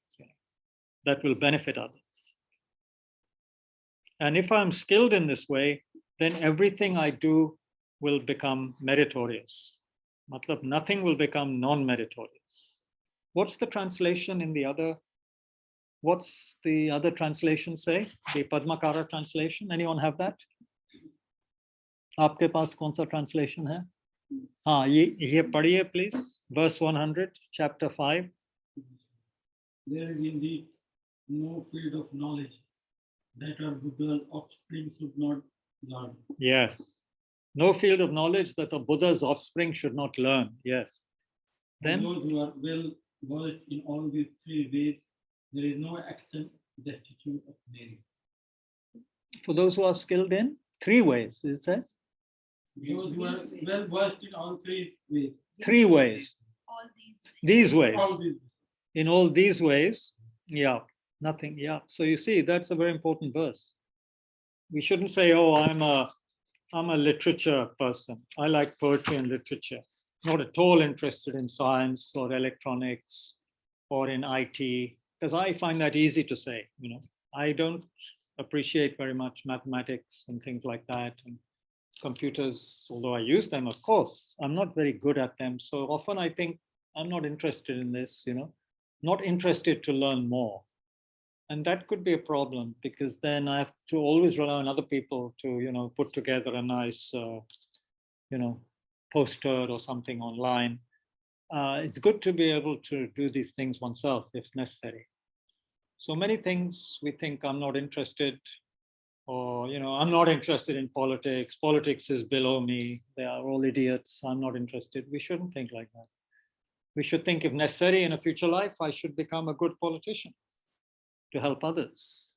that will benefit others. And if I'm skilled in this way, then everything I do will become meritorious. Matlab, nothing will become non-meritorious. What's the translation in the other? What's the other translation say? The Padmakara translation? Anyone have that? आपके पास कौन सा translation है? हाँ, ये पढ़िए please. Verse 100, chapter 5. There is indeed no field of knowledge that our Buddha offspring should not learn. Yes. No field of knowledge that a Buddha's offspring should not learn. Yes. For Then those who are well versed in all these three ways, there is no action destitute of merit. for those who are skilled in 3 ways, it says. Those who are well versed in all three ways. 3 ways. All These ways. All these. In all these ways, yeah, nothing. Yeah. So you see, that's a very important verse. We shouldn't say, oh, I'm a literature person. I like poetry and literature. Not at all interested in science or electronics or in IT, because I find that easy to say. I don't appreciate very much mathematics and things like that, and computers, although I use them, of course. I'm not very good at them. So often I think I'm not interested in this, not interested to learn more. And that could be a problem, because then I have to always rely on other people to, put together a nice, poster or something online. It's good to be able to do these things oneself if necessary. So many things we think I'm not interested, or, I'm not interested in politics. Politics is below me. They are all idiots. I'm not interested. We shouldn't think like that. We should think, if necessary in a future life, I should become a good politician to help others,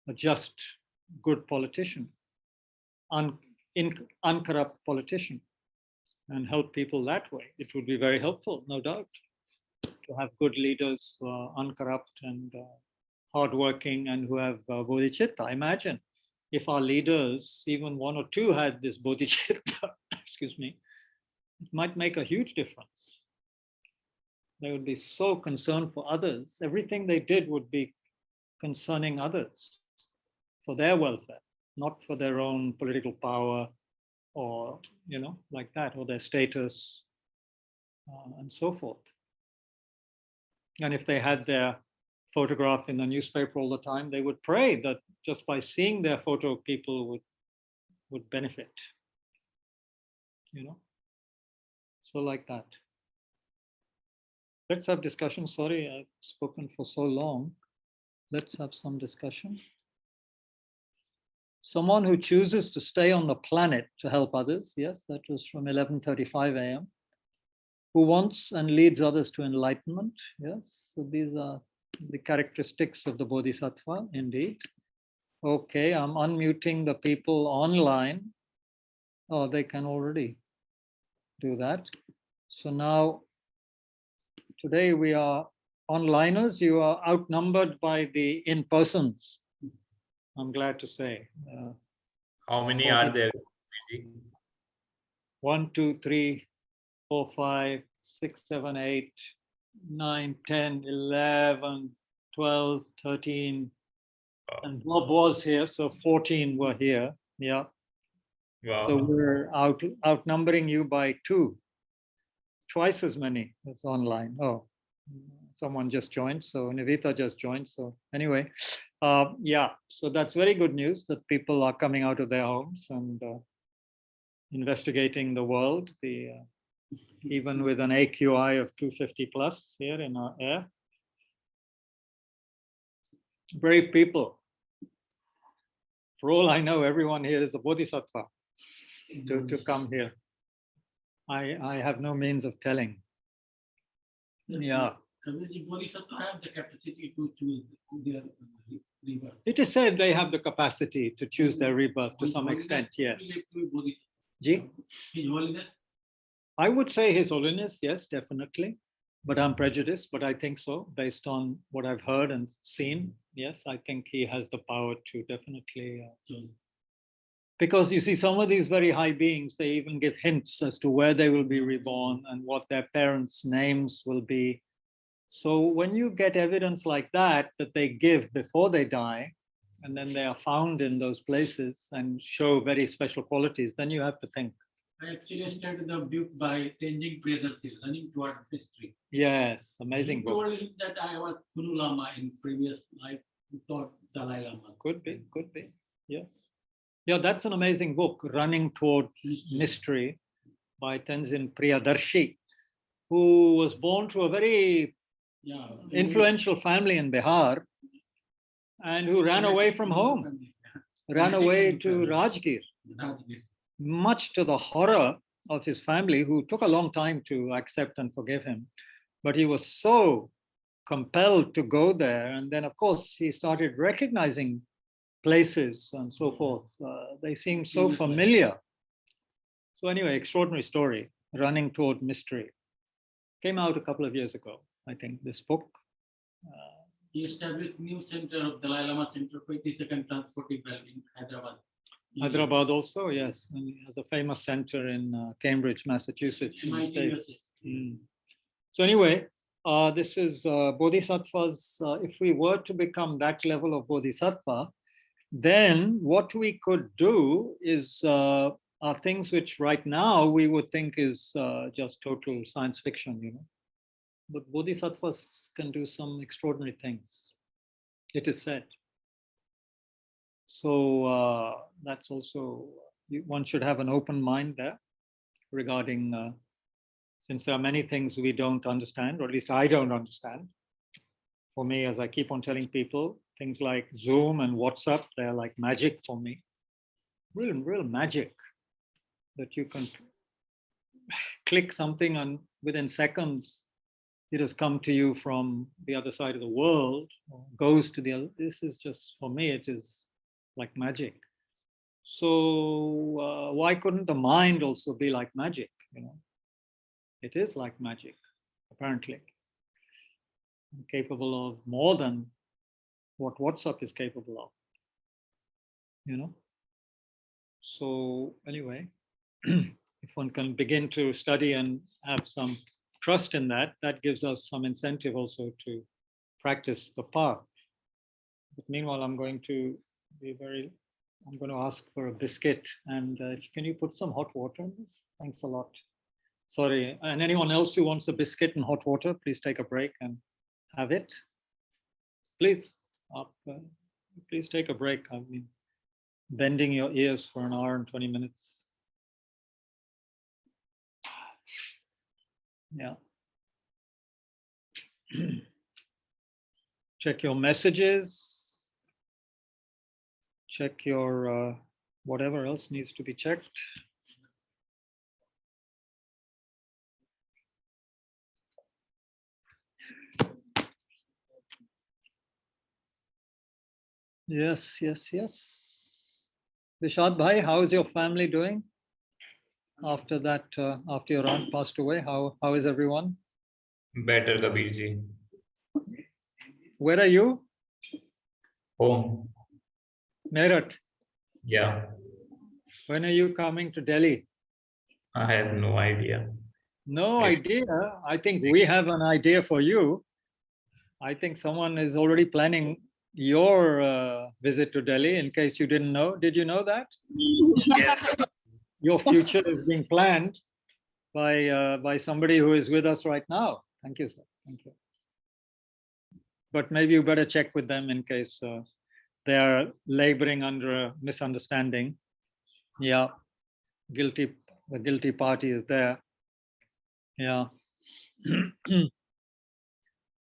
a just, good politician, uncorrupt politician, and help people that way. It would be very helpful, no doubt, to have good leaders who are uncorrupt and hardworking and who have Bodhichitta. Imagine if our leaders, even 1 or 2, had this Bodhichitta, excuse me, it might make a huge difference. They would be so concerned for others. Everything they did would be concerning others for their welfare, not for their own political power or, like that, or their status and so forth. And if they had their photograph in the newspaper all the time, they would pray that just by seeing their photo, people would benefit, So like that. Let's have discussion. Sorry, I've spoken for so long. Let's have some discussion. Someone who chooses to stay on the planet to help others. Yes, that was from 11:35 a.m. Who wants and leads others to enlightenment. Yes, so these are the characteristics of the Bodhisattva, indeed. Okay, I'm unmuting the people online. Oh, they can already do that. So now, today we are onliners. You are outnumbered by the in-persons, I'm glad to say. How many are there? 1, 2, 3, 4, 5, 6, 7, 8, 9, 10, 11, 12, 13. And Bob was here, so 14 were here. Yeah. Wow. So we're outnumbering you by 2. Twice as many as online. Oh, someone just joined. So Nivita just joined. So anyway, yeah, so that's very good news that people are coming out of their homes and investigating the world, even with an AQI of 250 plus here in our air. Brave people. For all I know, everyone here is a bodhisattva to come here. I have no means of telling. Yeah. Bodhisattva have the capacity to choose their rebirth. It is said they have the capacity to choose their rebirth to some extent, yes. Ji? His Holiness? I would say His Holiness, yes, definitely. But I'm prejudiced, but I think so, based on what I've heard and seen. Yes, I think he has the power to definitely. Because you see, some of these very high beings, they even give hints as to where they will be reborn and what their parents' names will be. So when you get evidence like that they give before they die, and then they are found in those places and show very special qualities, then you have to think. I actually studied the book by Tenzin Priyadarshi, Running Toward History. Yes, amazing He book. told him that I was Guru Lama in previous life, who taught Dalai Lama. Could be, yes. Yeah, that's an amazing book, Running Toward Mystery by Tenzin Priyadarshi, who was born to a very influential family in Bihar and who ran away from home, ran away to Rajgir. much to the horror of his family, who took a long time to accept and forgive him. But he was so compelled to go there. And then, of course, he started recognizing places and so forth. They seemed so familiar. So anyway, extraordinary story, Running Toward Mystery. Came out a couple of years ago, I think, this book. He established new center of Dalai Lama Center for 82nd Transportive Belt in Hyderabad. Hyderabad also, yes. And he has a famous center in Cambridge, Massachusetts, in the States. So anyway, this is Bodhisattvas. If we were to become that level of Bodhisattva, then what we could do is are things which right now we would think is just total science fiction, you know. But Bodhisattvas can do some extraordinary things, it is said. So that's also, one should have an open mind there regarding, since there are many things we don't understand, or at least I don't understand. For me, as I keep on telling people, things like Zoom and WhatsApp, they're like magic for me. Real magic, that you can click something and within seconds, it has come to you from the other side of the world, or goes to the other. This is just, for me, it is like magic. So why couldn't the mind also be like magic? You know, it is like magic, apparently. Capable of more than what WhatsApp is capable of, you know. So anyway, if one can begin to study and have some trust in that, that gives us some incentive also to practice the path. But meanwhile, I'm going to ask for a biscuit, and can you put some hot water in this? Thanks a lot. Sorry, and anyone else who wants a biscuit and hot water, please take a break and have it. Please, please take a break. I've been bending your ears for an hour and 20 minutes. Yeah. Check your messages. Check your whatever else needs to be checked. Yes. Vishad Bhai, how is your family doing? After that, after your aunt passed away, how is everyone? Better, Kabirji. Where are you? Home. Meerut. Yeah, When are you coming to Delhi? I have no idea. No Yeah. idea. I think we have an idea for you. I think someone is already planning your visit to Delhi, in case you didn't know. Did you know that? Yes. Your future is being planned by somebody who is with us right now. Thank you, sir. Thank you. But maybe you better check with them in case they are laboring under a misunderstanding. Yeah, the guilty party is there. Yeah.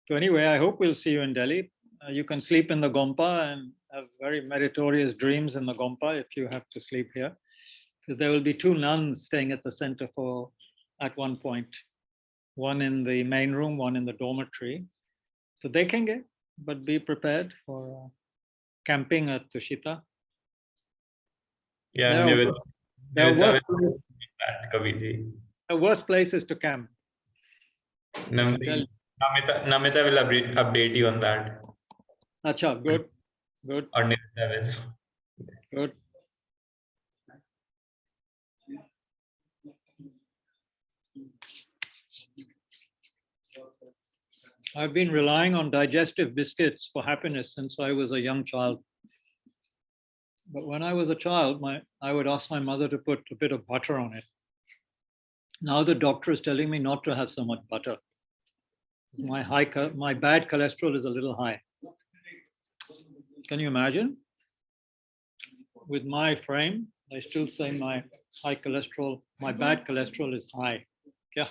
So anyway, I hope we'll see you in Delhi. You can sleep in the Gompa and have very meritorious dreams in the Gompa if you have to sleep here. Because there will be two nuns staying at the center at one point. One in the main room, one in the dormitory. So they can get, but be prepared for camping at Tushita. Yeah, There are Kabirji. worse places to camp. Namita will update you on that. Acha, good. Or Nitya will. Good. I've been relying on digestive biscuits for happiness since I was a young child. But when I was a child, I would ask my mother to put a bit of butter on it. Now the doctor is telling me not to have so much butter. My bad cholesterol is a little high. Can you imagine? With my frame, I still say my bad cholesterol is high. Yeah,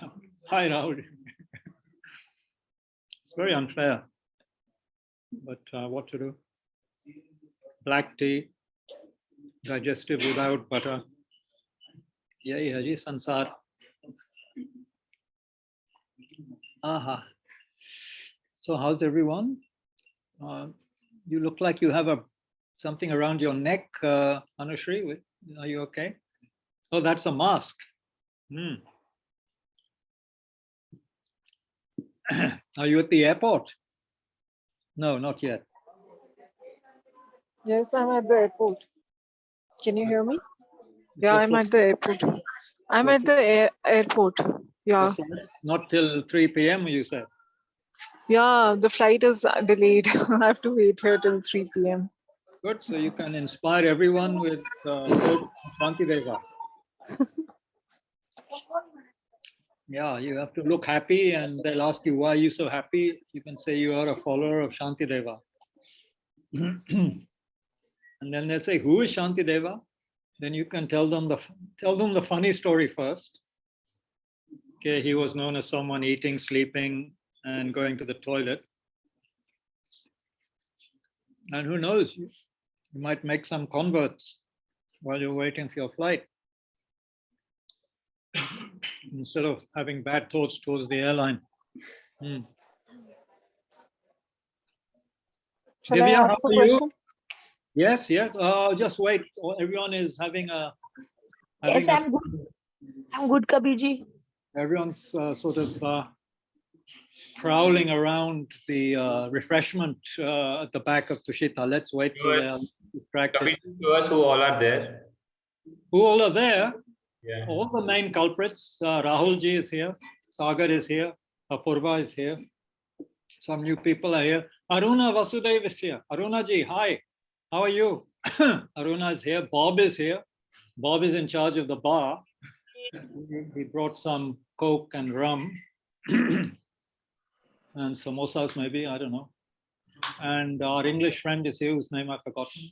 high Rahul. It's very unfair, but what to do? Black tea, digestive without butter. Yahi hai ji sansar. Aha. So how's everyone? You look like you have something around your neck, Anushri. Are you okay? Oh, that's a mask. Hmm. Are you at the airport? No, not yet. Yes, I'm at the airport. Can you hear me? Yeah, Your I'm flight- at the airport. I'm your at the airport. your Yeah, flight's not till 3 p.m. You said. yeah, the flight is delayed. I have to wait here till 3 p.m. Good. So you can inspire everyone with quote Shantideva. Yeah, you have to look happy, and they'll ask you why are you so happy. You can say you are a follower of Shantideva. And then they'll say, who is Shantideva? Then you can tell them the funny story first. Okay, he was known as someone eating, sleeping, and going to the toilet. And who knows, you might make some converts while you're waiting for your flight. Instead of having bad thoughts towards the airline. Shall I Divya, how ask a are you? question? Yes, yes. Just wait. Everyone is having a. Yes, I'm good. I'm good, Kabirji. Everyone's sort of prowling around the refreshment at the back of Tushita. Let's wait till they are distracted. Kabirji, to us who all are there. Who all are there? Yeah. All the main culprits. Rahulji is here. Sagar is here. Apurva is here. Some new people are here. Aruna Vasudev is here. Aruna ji, hi. How are you? Aruna is here. Bob is here. Bob is in charge of the bar. He brought some Coke and rum and samosas, maybe, I don't know. And our English friend is here, whose name I've forgotten.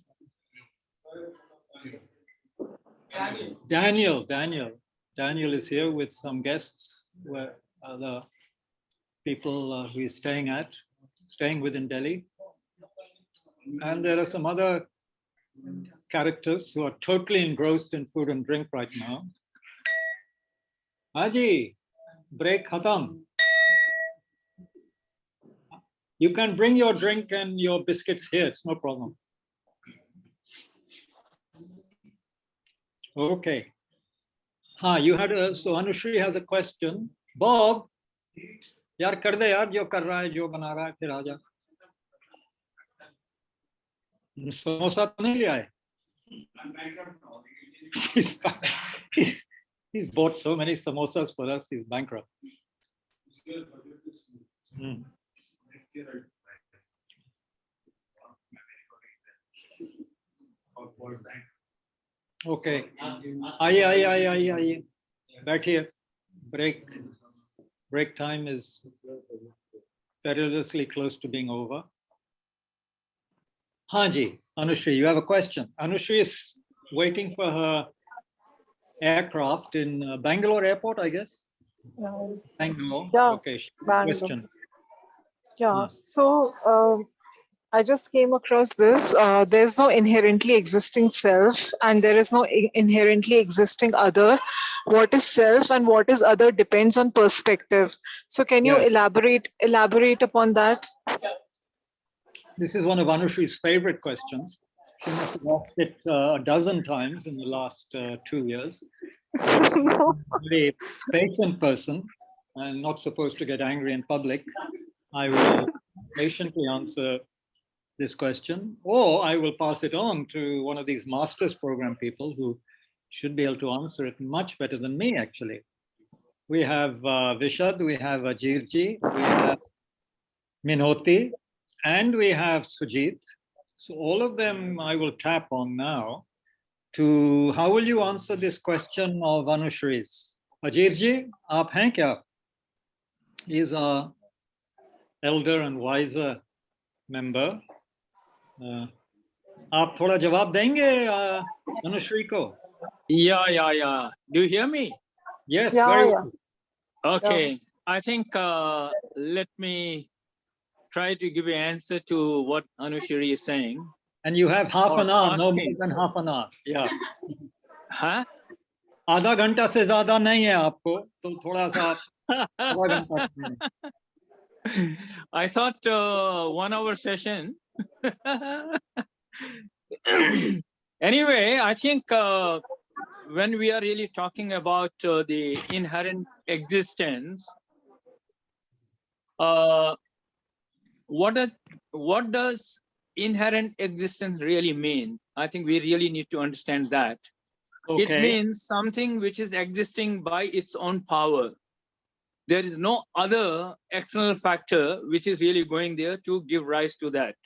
Daniel is here with some guests, where the people who is staying with in Delhi. And there are some other characters who are totally engrossed in food and drink right now. Haji, break khatam. You can bring your drink and your biscuits here, it's no problem. Okay. You had so Anushri has a question. Bob, yaar kar de yaar, jo kar raha hai, jo bana raha hai, phir aaja. Samosa to nahi liya hai. He's bought so many samosas for us, he's bankrupt. Okay. Aye. Baithiye. Break time is perilously close to being over. Haji, Anushri, you have a question. Anushri is waiting for her aircraft in Bangalore airport, I guess. Bangalore. Yeah, Okay. Bangalore. Question. Yeah. So I just came across this. There's no inherently existing self, and there is no inherently existing other. What is self and what is other depends on perspective. So can you elaborate upon that? This is one of Anushri's favorite questions. She must have asked it a dozen times in the last 2 years. No. Very patient person and not supposed to get angry in public. I will patiently answer this question, or I will pass it on to one of these master's program people who should be able to answer it much better than me, actually. We have Vishad, we have Ajirji, we have Minoti, and we have Sujit. So all of them I will tap on now to how will you answer this question of Anushri's? Ajirji, aap hain kya? He is our elder and wiser member. आप थोड़ा जवाब देंगे अनुश्री को? Yeah. Do you hear me? Yes, Yeah, very yeah. well. Okay. I think let me try to give an answer to what Anushri is saying. And you have half Or an hour, no more asking. than half an hour. Yeah. Huh? आधा घंटा से ज्यादा नहीं है आपको, तो थोड़ा सा आधा घंटा करें। I thought 1 hour session. Anyway, I think when we are really talking about the inherent existence, what does inherent existence really mean? I think we really need to understand that. It Okay. means something which is existing by its own power. There is no other external factor which is really going there to give rise to that.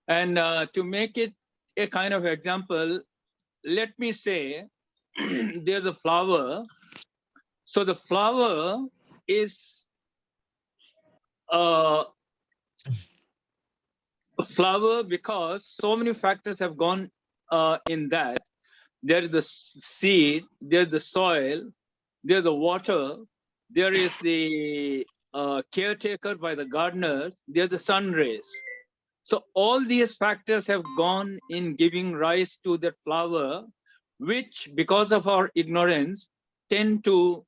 And to make it a kind of example, let me say there's a flower. So the flower is a flower because so many factors have gone in that. There is the seed, there's the soil, there's the water, there is the caretaker by the gardeners, there's the sun rays. So all these factors have gone in giving rise to that flower, which because of our ignorance tend to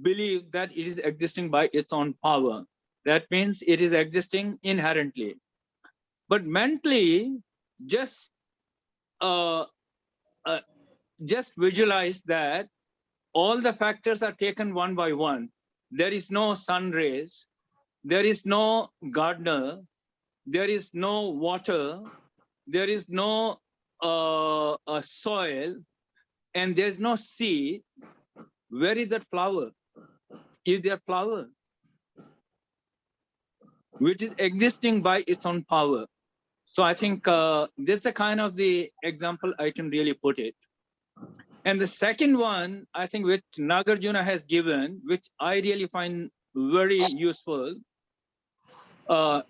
believe that it is existing by its own power. That means it is existing inherently. But mentally, just visualize that all the factors are taken one by one. There is no sun rays, there is no gardener, there is no water, there is no soil, and there's no seed. Where is that flower? Is there flower which is existing by its own power? So I think this is a kind of the example I can really put it. And the second one, I think, which Nagarjuna has given, which I really find very useful.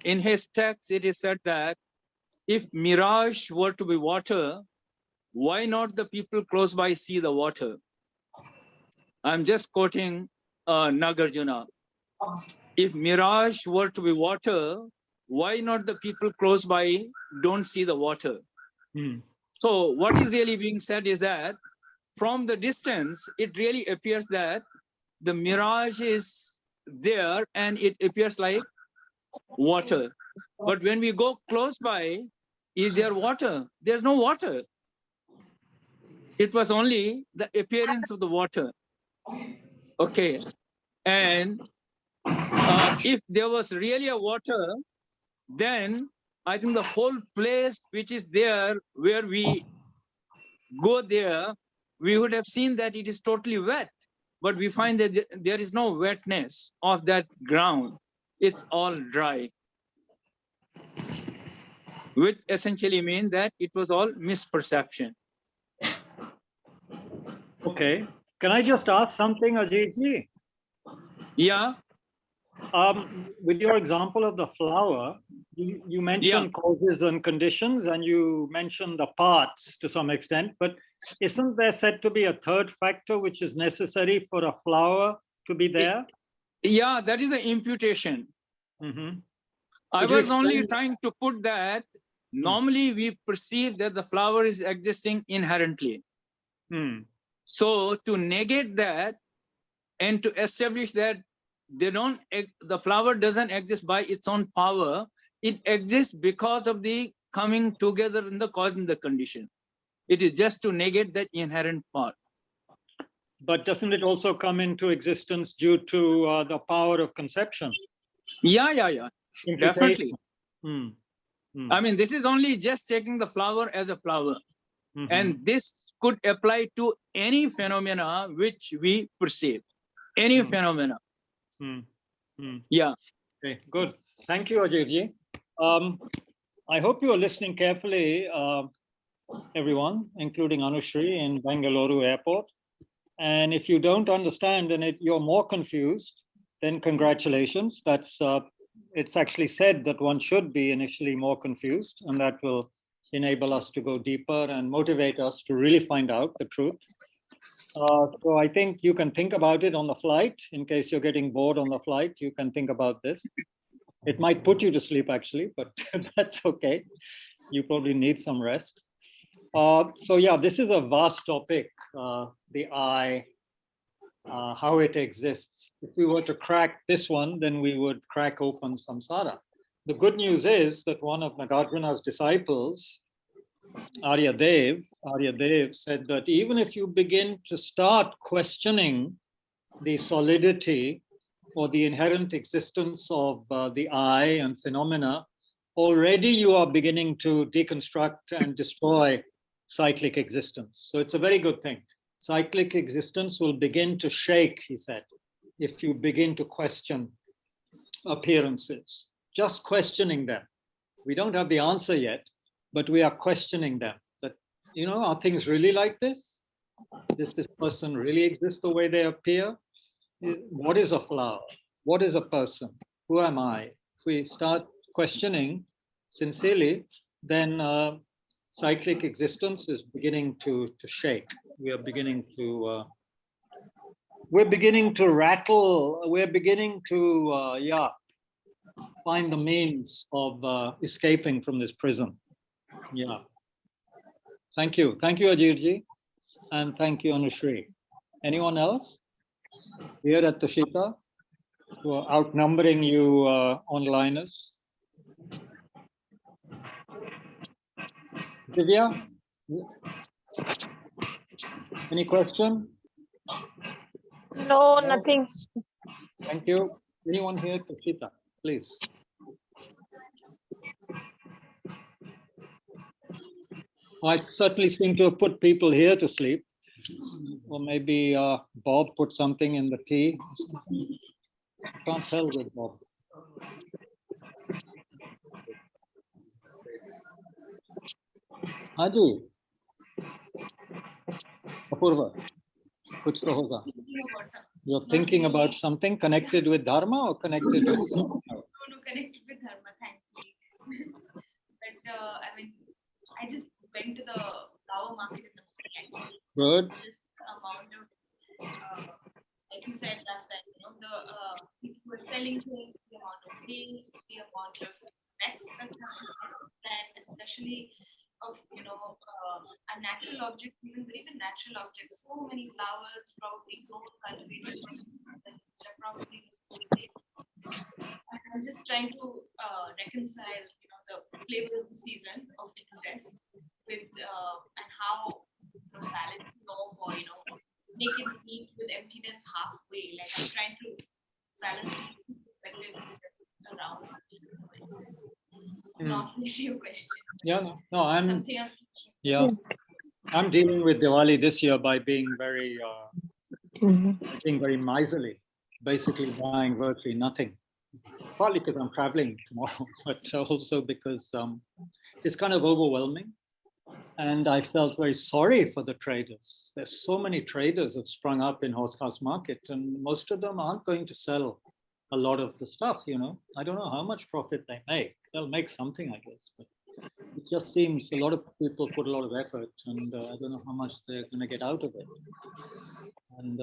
In his text, it is said that if mirage were to be water, why not the people close by see the water? I'm just quoting Nagarjuna. If mirage were to be water, why not the people close by don't see the water? So what is really being said is that from the distance, it really appears that the mirage is there and it appears like water. But when we go close by, is there water? There's no water. It was only the appearance of the water. Okay. And if there was really a water, then I think the whole place which is there where we go there, we would have seen that it is totally wet, but we find that there is no wetness of that ground. It's all dry, which essentially means that it was all misperception. Okay. Can I just ask something, Ajitji? Yeah. With your example of the flower, you mentioned causes and conditions, and you mentioned the parts to some extent, but isn't there said to be a third factor which is necessary for a flower to be there? Yeah, that is the imputation. Mm-hmm. I was only trying to put that normally we perceive that the flower is existing inherently. So to negate that and to establish that the flower doesn't exist by its own power, it exists because of the coming together in the cause and the condition. It is just to negate that inherent part. But doesn't it also come into existence due to the power of conception? Yeah. Definitely. I mean, this is only just taking the flower as a flower. And this could apply to any phenomena which we perceive. Any phenomena. Yeah. Okay, good. Thank you, Ajayji. I hope you are listening carefully, everyone, including Anushri in Bangalore airport. And if you don't understand and you're more confused, then congratulations. It's actually said that one should be initially more confused, and that will enable us to go deeper and motivate us to really find out the truth. So I think you can think about it on the flight. In case you're getting bored on the flight, you can think about this. It might put you to sleep actually, but that's okay. You probably need some rest. So yeah, this is a vast topic, the I, how it exists. If we were to crack this one, then we would crack open samsara. The good news is that one of Nagarjuna's disciples, Aryadev said that even if you begin to start questioning the solidity or the inherent existence of the I and phenomena, already you are beginning to deconstruct and destroy cyclic existence. So it's a very good thing. Cyclic existence will begin to shake, he said, if you begin to question appearances, just questioning them. We don't have the answer yet, but we are questioning them. That, you know, are things really like this? Does this person really exist the way they appear? What is a flower? What is a person? Who am I? If we start questioning sincerely, then cyclic existence is beginning to shake. We are beginning to we're beginning to rattle. We're beginning to find the means of escaping from this prison. Yeah. Thank you, Ajirji, and thank you, Anushri. Anyone else here at Tushita who are outnumbering you onliners? Divya, any question? No, nothing. Thank you. Anyone here, Tushita, please. I certainly seem to have put people here to sleep. Or maybe Bob put something in the tea. Can't tell with Bob. हाँ जी, अपूर्वा, कुछ तो होगा. You're thinking about something connected with dharma or connected with? No, connected with dharma, thankfully. But I mean, I just went to the flower market in the morning. Good. Just amount of, like you said last time, you know, the people who are selling things, the amount of waste, the amount of mess that's happening, especially of, you know, a natural object, even natural objects, so many flowers probably grown, cultivated, which are probably. I'm just trying to reconcile, you know, the flavor of the season of excess with and how, you know, balance love, or, you know, make it meet with emptiness halfway. Like I'm trying to balance the perspective around. Not really your question. Yeah, no, I'm dealing with Diwali this year by being very miserly, basically buying virtually nothing. Partly because I'm traveling tomorrow, but also because it's kind of overwhelming. And I felt very sorry for the traders. There's so many traders have sprung up in Horsehouse Market, and most of them aren't going to sell a lot of the stuff, you know. I don't know how much profit they make. They'll make something, I guess, but it just seems a lot of people put a lot of effort, and I don't know how much they're going to get out of it. And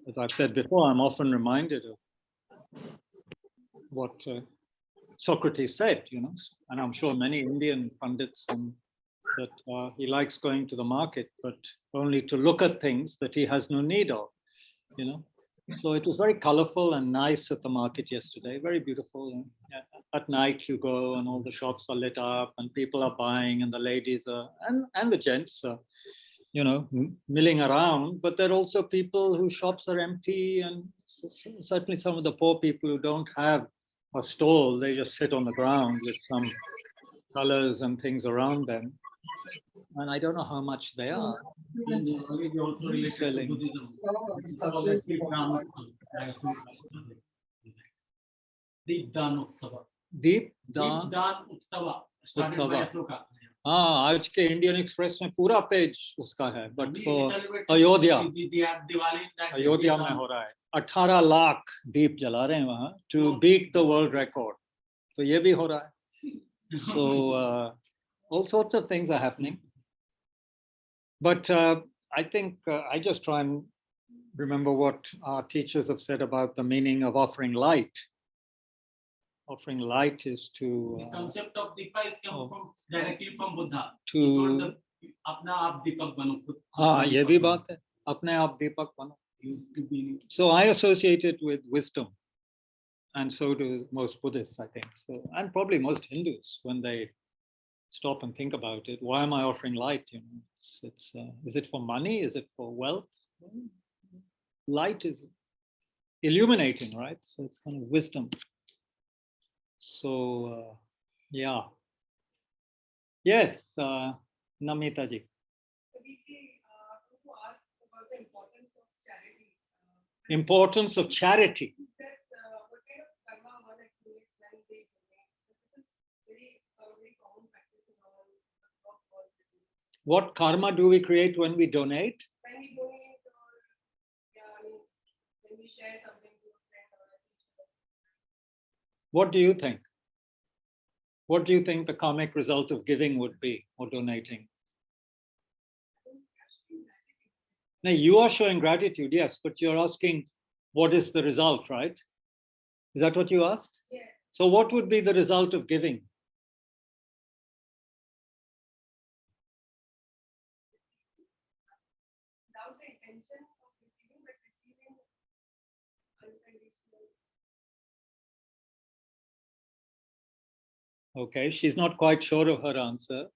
as I've said before, I'm often reminded of what Socrates said, you know, and I'm sure many Indian pundits, that he likes going to the market, but only to look at things that he has no need of, you know. So it was very colorful and nice at the market yesterday, very beautiful. At night you go and all the shops are lit up and people are buying, and the ladies are, and the gents are, you know, milling around, but there are also people whose shops are empty, and certainly some of the poor people who don't have a stall, they just sit on the ground with some colors and things around them. And I don't know how much they are selling. Deep हाँ, आज के Indian express में पूरा page उसका है, but Ayodhya में हो रहा है. 18 लाख दीप जला रहे हैं वहाँ to beat the world record. तो ये भी हो रहा है. So all sorts of things are happening. But I think I just try and remember what our teachers have said about the meaning of offering light. offering light is The to concept of Deepa is come oh. from directly from Buddha. To- He told them, अपना आप दीपक बनो, खुद हाँ, का ये दीपक भी बनो. बात है. अपने आप दीपक बनो. You be- So I associate it with wisdom, and so do most Buddhists, I think. So, and probably most Hindus, when they stop and think about it, why am I offering light? You know, is it for money? Is it for wealth? Light is illuminating, right? So it's kind of wisdom. So yeah. Yes, Namita ji. Importance of charity. What karma do we create when we donate? What do you think? What do you think the karmic result of giving would be, or donating? Now, you are showing gratitude, yes, but you're asking what is the result, right? Is that what you asked? Yes. So what would be the result of giving? Without the intention of receiving, but receiving unconditional. Okay, she's not quite sure of her answer.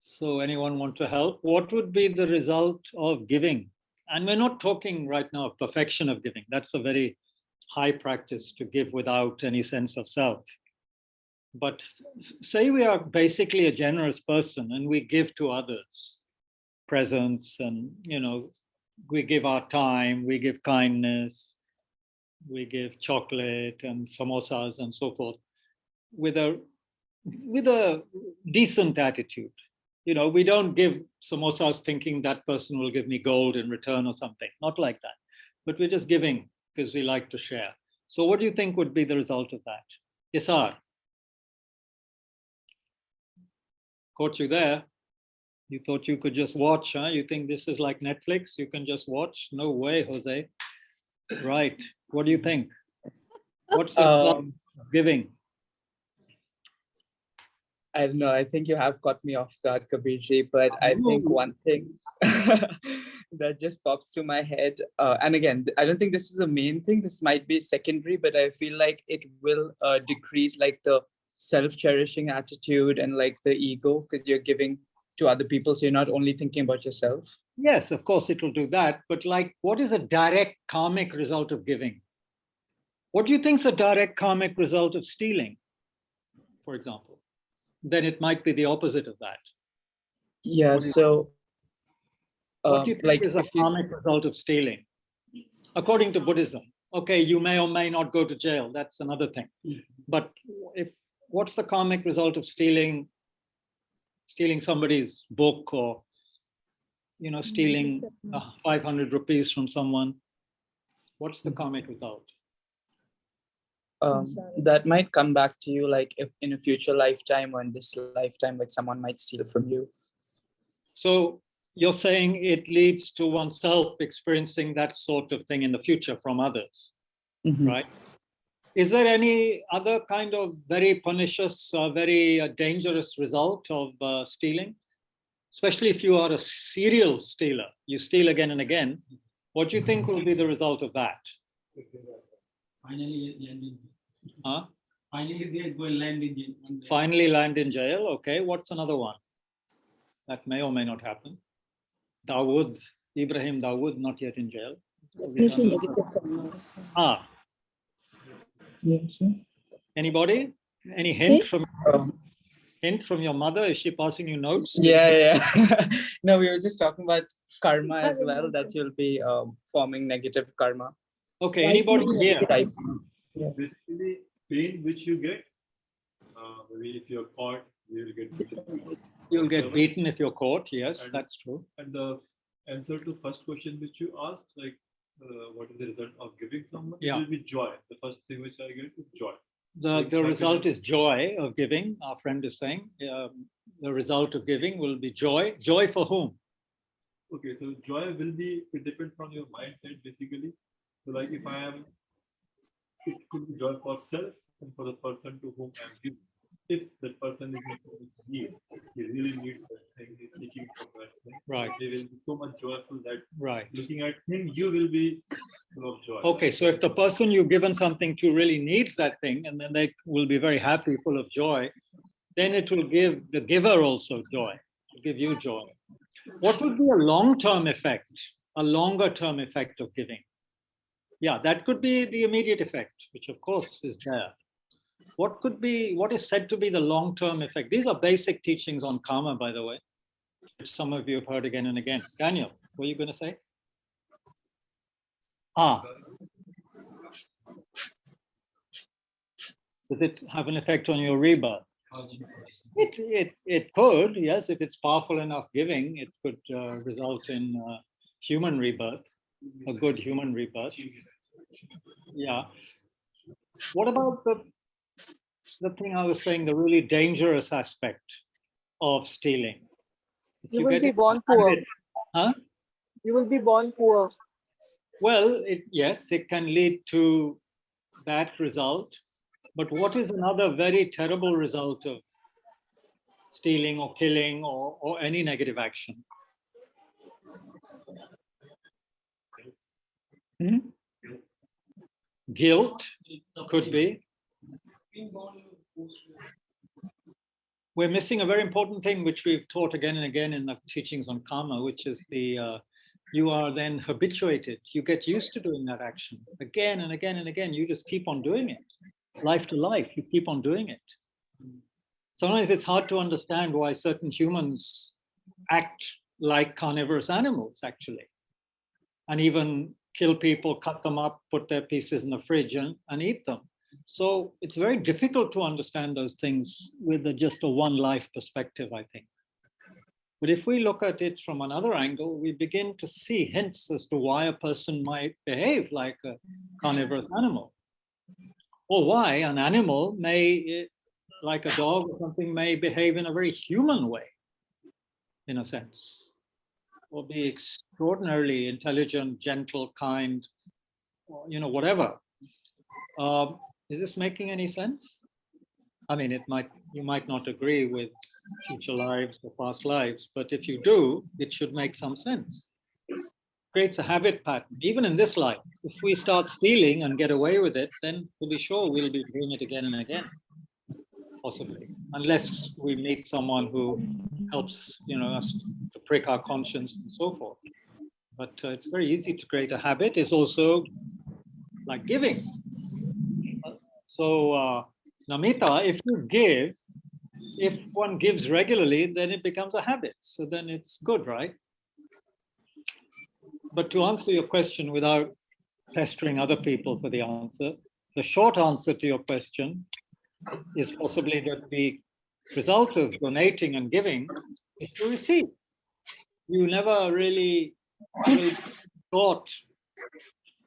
So anyone want to help? What would be the result of giving? And we're not talking right now of perfection of giving. That's a very high practice, to give without any sense of self. But say we are basically a generous person and we give to others presents, and we give our time, we give kindness, we give chocolate and samosas and so forth, with a decent attitude. We don't give samosas thinking that person will give me gold in return or something, not like that. But we're just giving because we like to share. So what do you think would be the result of that? Isar. Caught you there. You thought you could just watch, huh? You think this is like Netflix? You can just watch? No way, Jose. Right. What do you think? What's the result of giving? I don't know. I think you have caught me off guard, Kabirji, but I think one thing that just pops to my head, and again, I don't think this is the main thing. This might be secondary, but I feel like it will decrease like the self-cherishing attitude and like the ego, because you're giving to other people, so you're not only thinking about yourself. Yes, of course it will do that. But like, what is a direct karmic result of giving? What do you think is a direct karmic result of stealing, for example? Then it might be the opposite of that. Yeah, so what do you think like is a karmic result of stealing? According to Buddhism, okay, you may or may not go to jail. That's another thing. But what's the karmic result of stealing somebody's book, or stealing 500 rupees from someone? What's the karmic result? That might come back to you, like if in a future lifetime or in this lifetime, like someone might steal from you. So you're saying it leads to oneself experiencing that sort of thing in the future from others, right? Is there any other kind of very pernicious, very dangerous result of stealing? Especially if you are a serial stealer, you steal again and again. What do you think will be the result of that? Finally, land in. Huh? Finally, they go land in jail. Finally land in jail. Okay, what's another one? That may or may not happen. Dawood, Ibrahim Dawood, not yet in jail. Anybody? Any hint from your mother? Is she passing you notes? Yeah. No, we were just talking about karma as well, that you'll be forming negative karma. Okay, anybody here? Basically, pain which you get, maybe if you're caught, you'll get beaten. You'll get beaten if you're caught, yes, that's true. And the answer to first question which you asked, like what is the result of giving someone? Yeah. It will be joy. The first thing which I get is joy. The result is joy of giving, our friend is saying. The result of giving will be joy. Joy for whom? Okay, so joy will be, it depends on your mindset basically. So like if I am, it could be joy for self, and for the person to whom I'm giving. If that person is in so much need, he really needs that thing, he's seeking for that thing. Right. He will be so much joyful that Right. looking at him, you will be full of joy. Okay, so if the person you've given something to really needs that thing, and then they will be very happy, full of joy, then it will give the giver also joy, to give you joy. What would be a long-term effect, a longer-term effect of giving? Yeah, that could be the immediate effect, which of course is there. What could be, what is said to be the long-term effect? These are basic teachings on karma, by the way, which some of you have heard again and again. Daniel, what are you going to say? Does it have an effect on your rebirth? It could, yes, if it's powerful enough giving, it could result in human rebirth, a good human rebirth. Yeah. What about the thing I was saying, the really dangerous aspect of stealing? If You will get be into born a poor. habit- Huh? You will be born poor. Well, yes, it can lead to that result. But what is another very terrible result of stealing or killing or any negative action? Hmm? Guilt could be. We're missing a very important thing which we've taught again and again in the teachings on karma, which is the you are then habituated. You get used to doing that action again and again and again. You just keep on doing it. Life to life, you keep on doing it. Sometimes it's hard to understand why certain humans act like carnivorous animals, actually, and even kill people, cut them up, put their pieces in the fridge and eat them. So it's very difficult to understand those things with just a one life perspective, I think. But if we look at it from another angle, we begin to see hints as to why a person might behave like a carnivorous animal, or why an animal may, like a dog or something, may behave in a very human way, in a sense, or be extraordinarily intelligent, gentle, kind, or, whatever. Is this making any sense? I mean, you might not agree with future lives or past lives, but if you do, it should make some sense. Creates a habit pattern. Even in this life, if we start stealing and get away with it, then to be sure we'll be doing it again and again, possibly, unless we meet someone who helps, us to prick our conscience and so forth. But it's very easy to create a habit. It's also like giving. So, Namita, if you give, if one gives regularly, then it becomes a habit. So then it's good, right? But to answer your question without pestering other people for the answer, the short answer to your question is possibly that the result of donating and giving is to receive. You never really will be taught,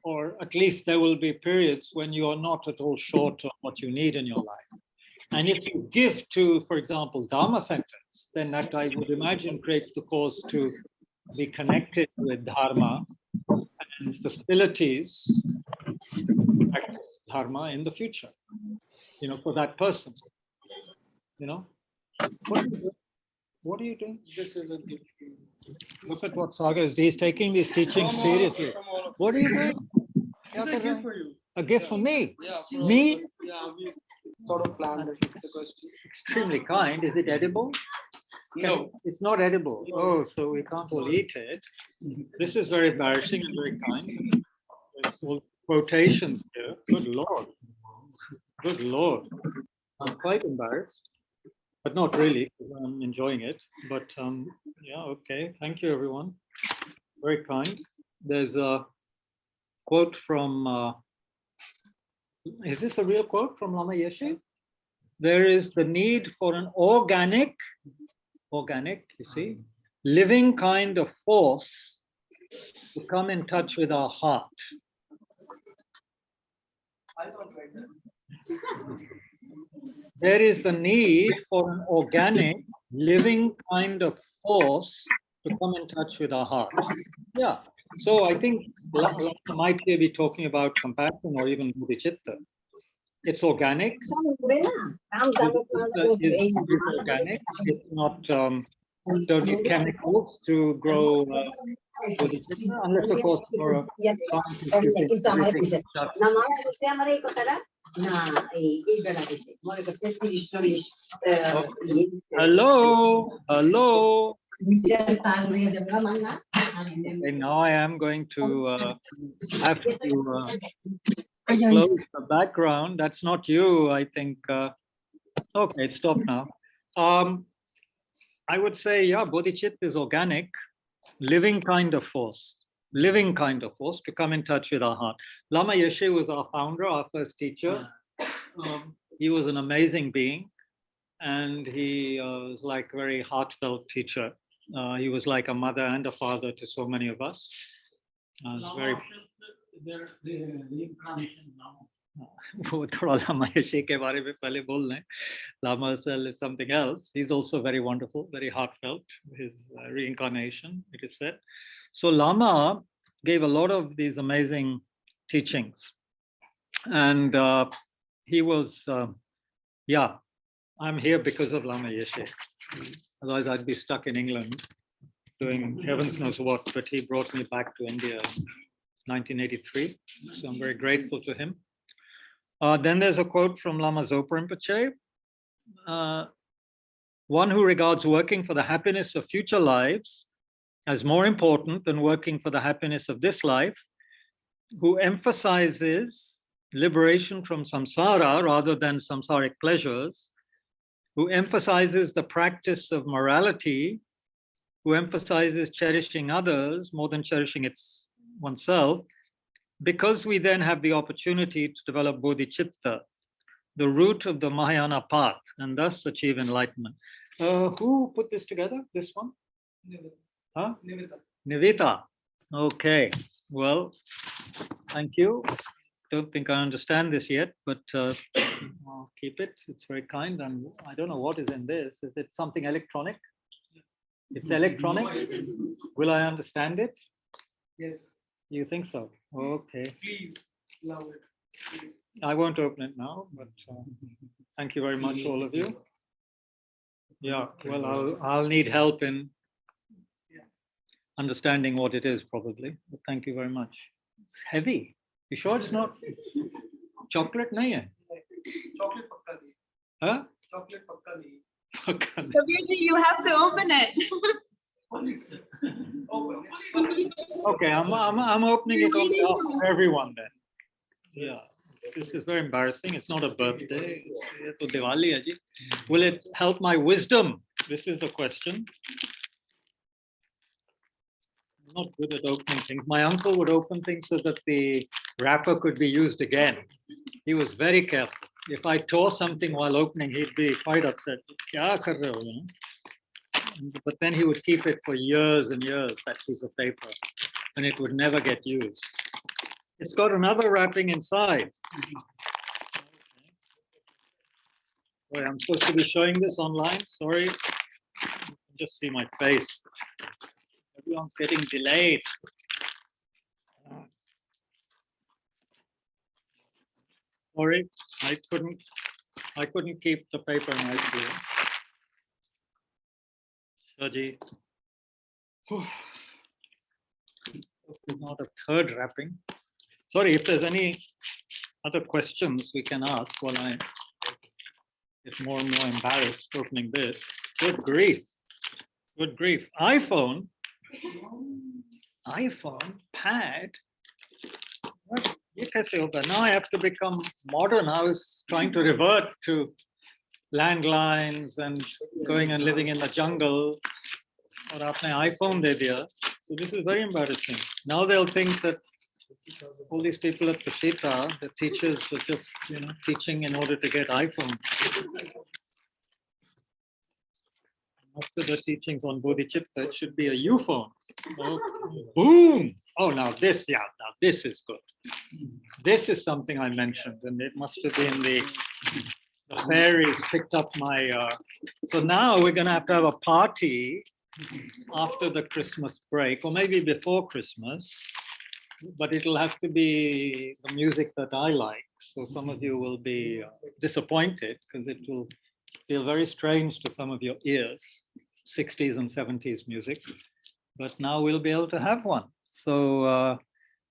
or at least there will be periods when you are not at all short of what you need in your life. And if you give to, for example, Dharma centers, then that, I would imagine, creates the cause to be connected with Dharma and facilities to practice Dharma in the future, for that person. What are you doing? This is a gift. Look at what Sagar is doing. He's taking these teachings seriously. What are you doing? It's a gift for you. A gift for me? Yeah, Me? Yeah, we sort of planned it. The question. Extremely kind. Is it edible? No. It's not edible. Oh, so we can't all eat it. This is very embarrassing and very kind. There's all quotations here. Good Lord. Good Lord. I'm quite embarrassed, but not really, because I'm enjoying it. But yeah, okay. Thank you, everyone. Very kind. There's a quote from, is this a real quote from Lama Yeshe? There is the need for an organic, you see, living kind of force to come in touch with our heart. There is the need for an organic, living kind of force to come in touch with our heart. Yeah. So I think Lama might be talking about compassion or even Bodhichitta. It's organic. It's organic. It's not don't need chemicals to grow Bodhichitta, unless of course for a hello, hello. Okay, now I am going to have to close the background. That's not you, I think. Okay, stop now. I would say, yeah, Bodhichitta is organic, living kind of force to come in touch with our heart. Lama Yeshe was our founder, our first teacher. He was an amazing being, and he was like a very heartfelt teacher. He was like a mother and a father to so many of us. It's very. Reincarnation now. वो थोड़ा लामा यशे के बारे में पहले बोल लें. Lama Sel is something else. He's also very wonderful, very heartfelt, his reincarnation, it is said. So Lama gave a lot of these amazing teachings. And he was, yeah, I'm here because of Lama Yeshe. Otherwise I'd be stuck in England doing heavens knows what, but he brought me back to India in 1983. So I'm very grateful to him. Then there's a quote from Lama Zopa Rinpoche. One who regards working for the happiness of future lives as more important than working for the happiness of this life, who emphasizes liberation from samsara rather than samsaric pleasures, who emphasizes the practice of morality, who emphasizes cherishing others more than cherishing oneself, because we then have the opportunity to develop bodhicitta, the root of the Mahayana path, and thus achieve enlightenment. Who put this together, this one? Huh? Nivita. Okay, well, thank you. Don't think I understand this yet, but I'll keep it. It's very kind. And I don't know what is in this. Is it something electronic? It's electronic. Will I understand it? Yes. You think so? Okay. Please love it. Please. I won't open it now, but thank you very much, all of you. Yeah, well, I'll need help in understanding what it is, probably. But thank you very much. It's heavy. You sure it's not chocolate? Nahi hai? Chocolate pakka nahi. Huh? Chocolate pakka nahi. Pakka nahi. Kabirji, you have to open it. Okay, I'm opening it on behalf of everyone then. Yeah, this is very embarrassing. It's not a birthday. It's to Diwali, hai ji. Will it help my wisdom? This is the question. I'm not good at opening things. My uncle would open things so that the wrapper could be used again. He was very careful. If I tore something while opening, he'd be quite upset. Kya kar rahe ho, you know? But then he would keep it for years and years, that piece of paper, and it would never get used. It's got another wrapping inside. Sorry, I'm supposed to be showing this online. Sorry. You can just see my face. Everyone's getting delayed. Sorry, I couldn't keep the paper nicely. Shaji. Not a third wrapping. Sorry, if there's any other questions we can ask while I get more and more embarrassed opening this. Good grief. Good grief. iPhone, pad. What? Now I have to become modern. I was trying to revert to landlines and going and living in the jungle. Or aapne iPhone de diya. So this is very embarrassing. Now they'll think that all these people at Tushita, the teachers are just, teaching in order to get iPhone. After the teachings on Bodhichitta, it should be a U-phone. So, boom! Oh, now this is good. This is something I mentioned, and it must have been the fairies picked up my. So now we're going to have a party after the Christmas break, or maybe before Christmas, but it'll have to be the music that I like. So some of you will be disappointed because it will feel very strange to some of your ears, 60s and 70s music. But now we'll be able to have one. So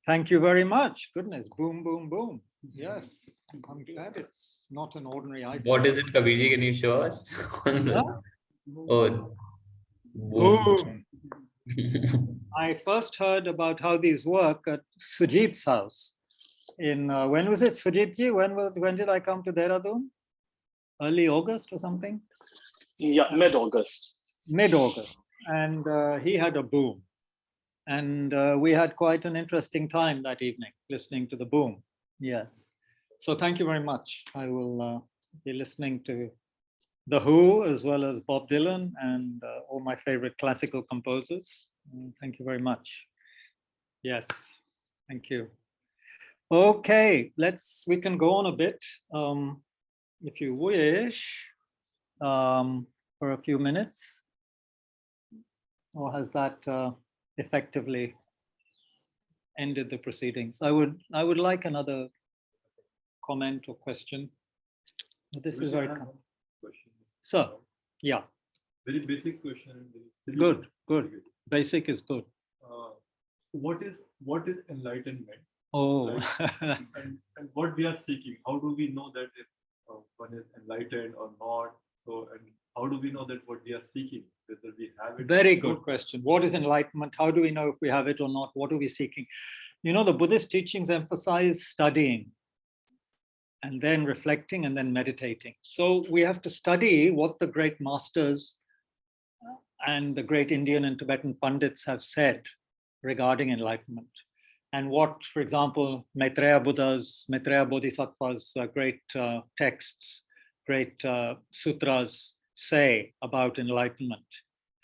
thank you very much. Goodness, boom, boom, boom. Yes, I'm glad it's not an ordinary item. What is it, Kabirji? Can you show us? Oh, boom. Boom. I first heard about how these work at Sujit's house. In when was it, Sujitji? When did I come to Dehradun? Early August or something? Yeah, mid-August. Mid-August. And he had a boom. And we had quite an interesting time that evening listening to the boom. Yes. So thank you very much. I will be listening to The Who as well as Bob Dylan and all my favorite classical composers. Thank you very much. Yes, thank you. Okay, we can go on a bit, if you wish, for a few minutes. Or has that effectively ended the proceedings? I would like another comment or question. This is very common. So, yeah. Very basic question. Good. Basic is good. What is enlightenment? Oh. and what we are seeking? How do we know that if one is enlightened or not? So, and how do we know that what we are seeking, whether we have it? Very good question. What is enlightenment? How do we know if we have it or not? What are we seeking? You know, the Buddhist teachings emphasize studying and then reflecting and then meditating. So we have to study what the great masters and the great Indian and Tibetan Pandits have said regarding enlightenment. And what, for example, Maitreya Bodhisattva's great texts, great sutras say about enlightenment.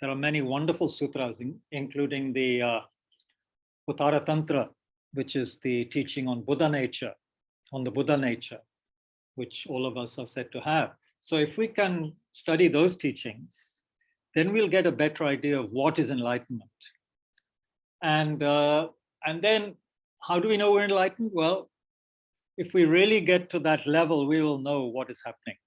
There are many wonderful sutras, including the Uttara Tantra, which is the teaching on Buddha nature, on the Buddha nature, which all of us are said to have. So if we can study those teachings, then we'll get a better idea of what is enlightenment. And then how do we know we're enlightened? Well, if we really get to that level, we will know what is happening.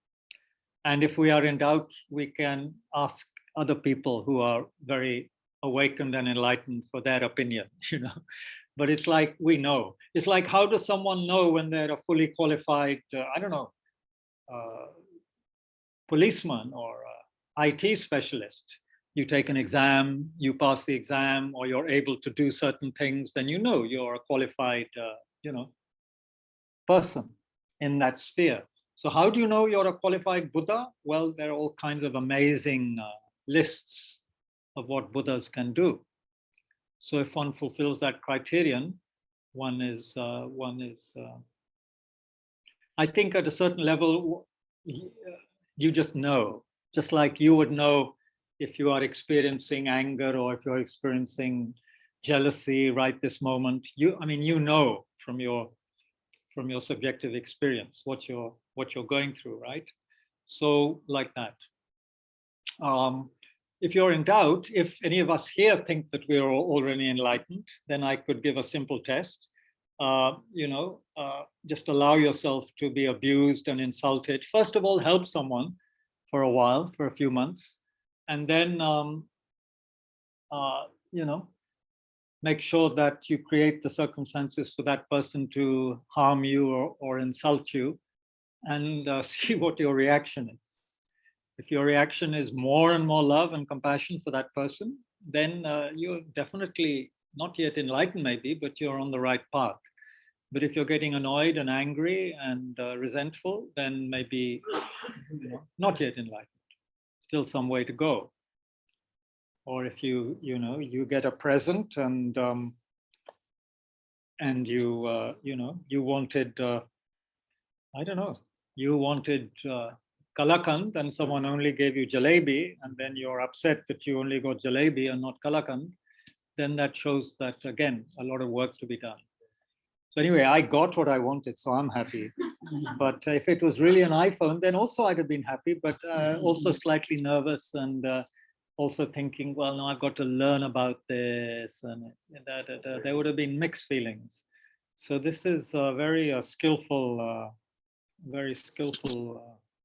And if we are in doubt, we can ask other people who are very awakened and enlightened for their opinion, you know. But it's like we know. It's like, how does someone know when they're a fully qualified, I don't know, policeman or IT specialist? You take an exam, you pass the exam, or you're able to do certain things, then you know you're a qualified, you know, person in that sphere. So how do you know you're a qualified Buddha? Well, there are all kinds of amazing lists of what Buddhas can do. So if one fulfills that criterion, one is, I think at a certain level, you just know, just like you would know if you are experiencing anger or if you're experiencing jealousy right this moment. You know from your subjective experience what you're going through, right? So like that. If you're in doubt, if any of us here think that we are already enlightened, then I could give a simple test. Just allow yourself to be abused and insulted. First of all, help someone for a while, for a few months, and then make sure that you create the circumstances for that person to harm you or insult you, and see what your reaction is. If your reaction is more and more love and compassion for that person, then you're definitely not yet enlightened maybe, but you're on the right path. But if you're getting annoyed and angry and resentful, then maybe not yet enlightened, still some way to go. Or if you get a present and you wanted, I don't know, you wanted kalakand and someone only gave you jalebi, and then you're upset that you only got jalebi and not kalakand, then that shows that, again, a lot of work to be done. So anyway, I got what I wanted, so I'm happy. But if it was really an iPhone, then also I'd have been happy, but also slightly nervous and also thinking, well, no, I've got to learn about this, and there would have been mixed feelings. So this is a very skillful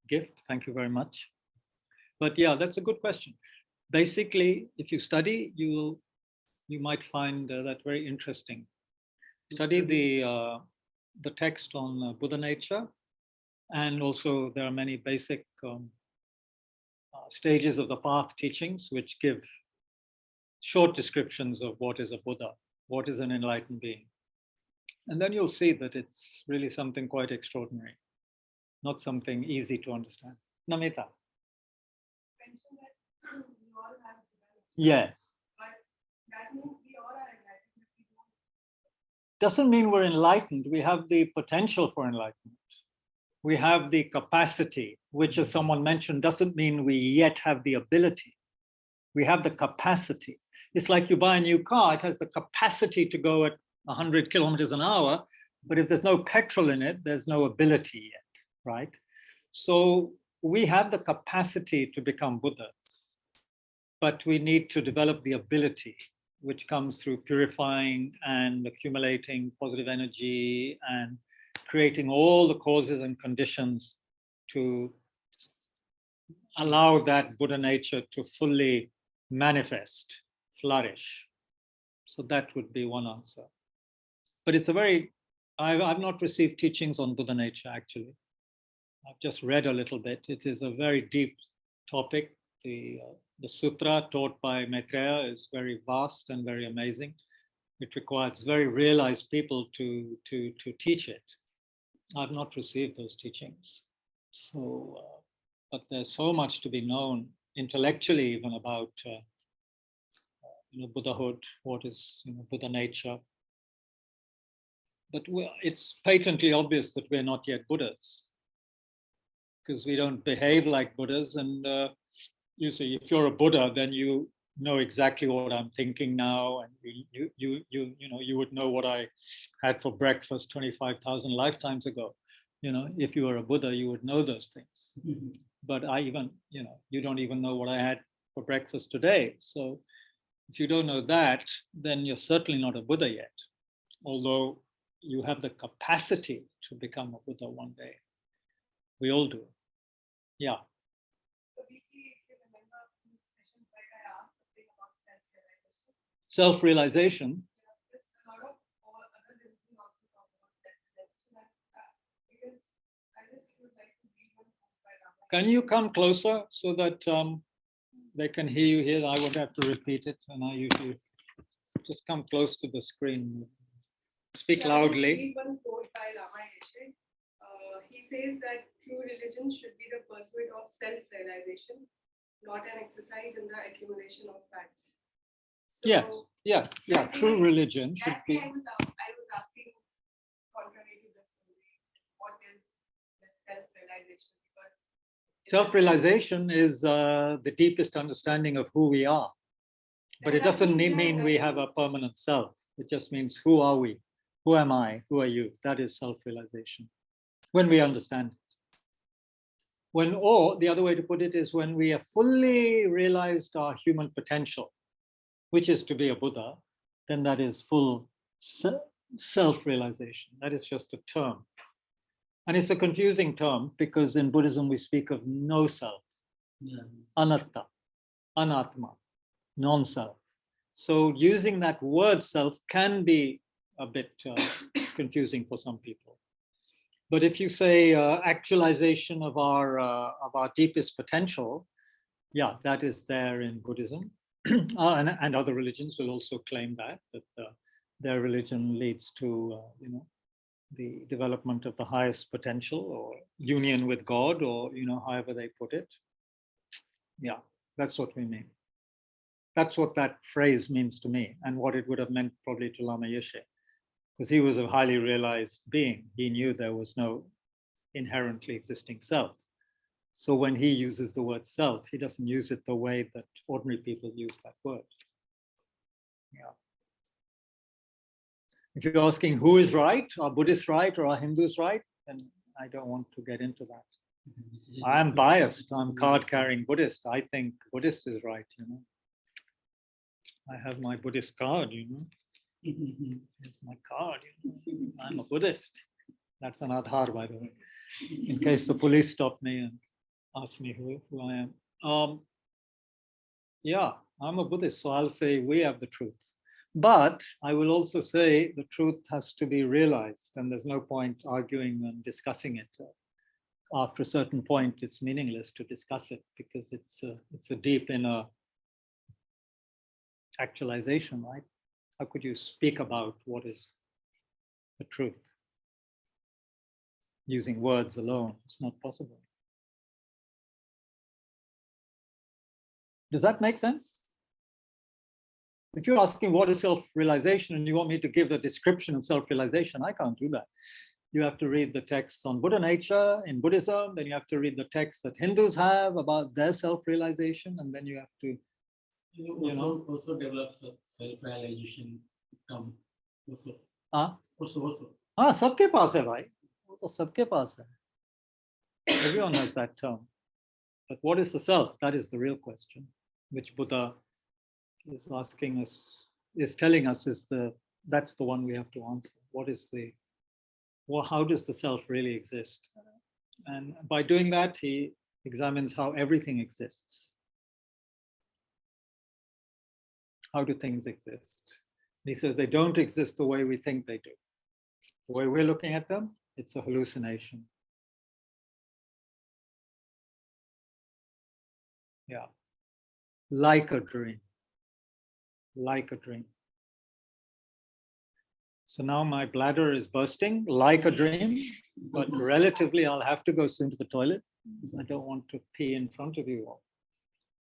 gift. Thank you very much. But yeah, that's a good question. Basically, if you study, you might find that very interesting. Study the text on Buddha nature, and also there are many basic stages of the path teachings which give short descriptions of what is a Buddha, what is an enlightened being. And then you'll see that it's really something quite extraordinary, not something easy to understand. Namita. Yes. Doesn't mean we're enlightened. We have the potential for enlightenment. We have the capacity, which, as someone mentioned, doesn't mean we yet have the ability. We have the capacity. It's like you buy a new car, it has the capacity to go at 100 kilometers an hour, but if there's no petrol in it, there's no ability yet, right? So we have the capacity to become Buddhas, but we need to develop the ability, which comes through purifying and accumulating positive energy and creating all the causes and conditions to allow that Buddha nature to fully manifest, flourish. So that would be one answer. But it's a very, I've not received teachings on Buddha nature, actually. I've just read a little bit. It is a very deep topic. The sutra taught by Maitreya is very vast and very amazing. It requires very realized people to teach it. I've not received those teachings. So, but there's so much to be known intellectually even about Buddhahood, what is Buddha nature. But it's patently obvious that we're not yet Buddhas, because we don't behave like Buddhas. And you see, if you're a Buddha, then you know exactly what I'm thinking now, and you would know what I had for breakfast 25,000 lifetimes ago. If you were a Buddha, you would know those things. Mm-hmm. But you don't even know what I had for breakfast today. So if you don't know that, then you're certainly not a Buddha yet, although you have the capacity to become a Buddha one day. We all do. Yeah. Self-realization. Can you come closer so that they can hear you here? I would have to repeat it, and I usually just come close to the screen. Speak loudly. One quote by Lama Yeshe. He says that true religion should be the pursuit of self-realization, not an exercise in the accumulation of facts. So yes, yeah. True religion should be. I was asking, contrary to this, what is the self-realization? Self-realization is the deepest understanding of who we are. But it doesn't mean we have a permanent self. It just means, who are we? Who am I? Who are you? That is self-realization. When we understand it. Or the other way to put it is when we have fully realized our human potential, which is to be a Buddha, then that is full self-realization. That is just a term. And it's a confusing term because in Buddhism we speak of no self, anatta, anatma, non-self. So using that word self can be a bit confusing for some people. But if you say actualization of our deepest potential, yeah, that is there in Buddhism. And other religions will also claim that their religion leads to, the development of the highest potential or union with God, or, however they put it. Yeah, that's what we mean. That's what that phrase means to me, and what it would have meant probably to Lama Yeshe, because he was a highly realized being. He knew there was no inherently existing self. So when he uses the word self, he doesn't use it the way that ordinary people use that word. Yeah. If you're asking who is right, are Buddhists right or are Hindus right, then I don't want to get into that. I am biased. I'm card-carrying Buddhist. I think Buddhist is right, I have my Buddhist card, Here's my card. I'm a Buddhist. That's an Aadhaar, by the way, in case the police stop me and ask me who I am. Yeah, I'm a Buddhist, so I'll say we have the truth. But I will also say the truth has to be realized, and there's no point arguing and discussing it. After a certain point, it's meaningless to discuss it because it's a deep inner actualization, right? How could you speak about what is the truth using words alone? It's not possible. Does that make sense? If you're asking what is self-realization and you want me to give a description of self-realization, I can't do that. You have to read the texts on Buddha nature in Buddhism, then you have to read the texts that Hindus have about their self-realization, and then you have to, also develop self-realization come also. Also. सबके पास है भाई, वो तो सबके पास है. Everyone has that term. But what is the self? That is the real question, which Buddha is asking us, is telling us that's the one we have to answer. What is how does the self really exist? And by doing that, he examines how everything exists. How do things exist? And he says they don't exist the way we think they do. The way we're looking at them, it's a hallucination. Yeah. Like a dream. Like a dream. So now my bladder is bursting like a dream, but relatively I'll have to go soon to the toilet. I don't want to pee in front of you all.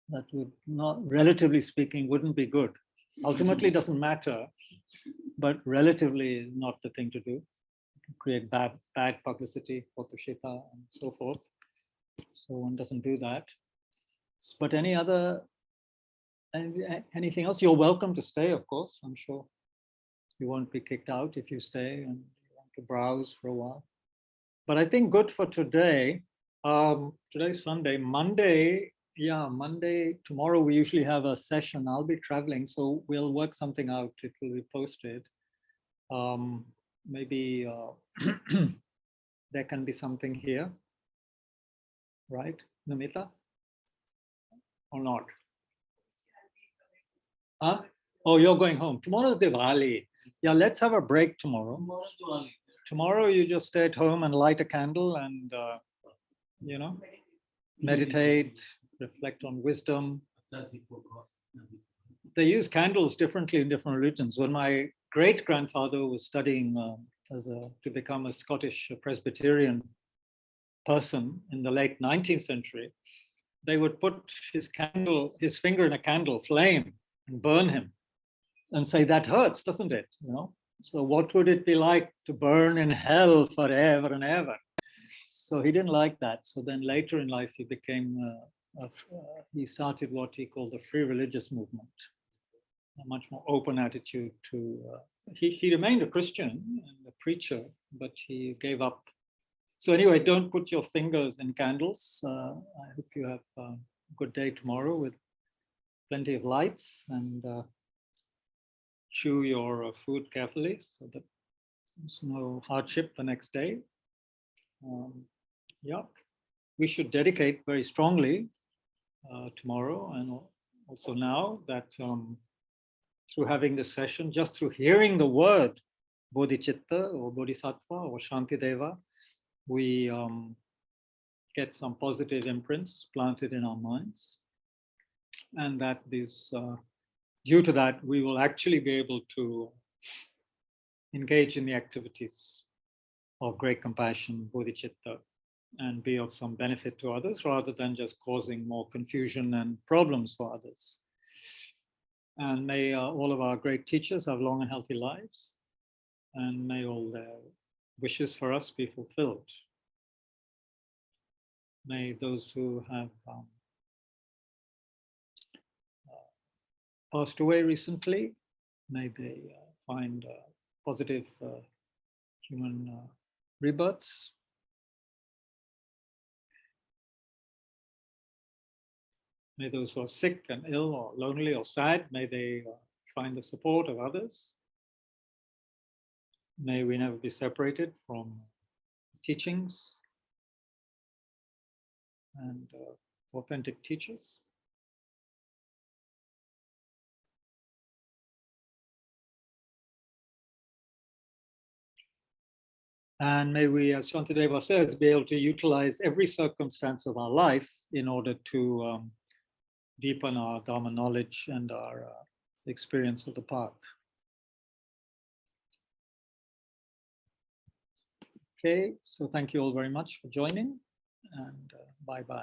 That would not, relatively speaking, wouldn't be good. Ultimately doesn't matter, but relatively not the thing to do. Create bad publicity for Tushita and so forth. So one doesn't do that. But anything else, you're welcome to stay, of course. I'm sure you won't be kicked out if you stay and you want to browse for a while. But I think good for today. Today's Sunday. Monday, tomorrow we usually have a session. I'll be traveling, so we'll work something out. It will be posted. Maybe there can be something here, right, Namita? Or not? Huh? Oh, you're going home. Tomorrow's Diwali. Yeah, let's have a break tomorrow. Tomorrow you just stay at home and light a candle and, meditate, reflect on wisdom. They use candles differently in different religions. When my great-grandfather was studying to become a Scottish Presbyterian person in the late 19th century, they would put his finger in a candle flame and burn him and say, that hurts, doesn't it? So what would it be like to burn in hell forever and ever? So he didn't like that. So then later in life, he became, he started what he called the free religious movement, a much more open attitude to, he remained a Christian and a preacher, but he gave up. So anyway, don't put your fingers in candles. I hope you have a good day tomorrow with plenty of lights, and chew your food carefully so that there's no hardship the next day. Yeah, we should dedicate very strongly tomorrow and also now that through having this session, just through hearing the word Bodhichitta or Bodhisattva or Shantideva, we get some positive imprints planted in our minds, and that these due to that, we will actually be able to engage in the activities of great compassion, bodhicitta, and be of some benefit to others rather than just causing more confusion and problems for others. And may all of our great teachers have long and healthy lives, and may all their wishes for us be fulfilled. May those who have passed away recently, may they find positive human rebirths. May those who are sick and ill or lonely or sad, may they find the support of others. May we never be separated from teachings and authentic teachers. And may we, as Shantideva says, be able to utilize every circumstance of our life in order to deepen our Dharma knowledge and our experience of the path. Okay, so thank you all very much for joining, and bye-bye.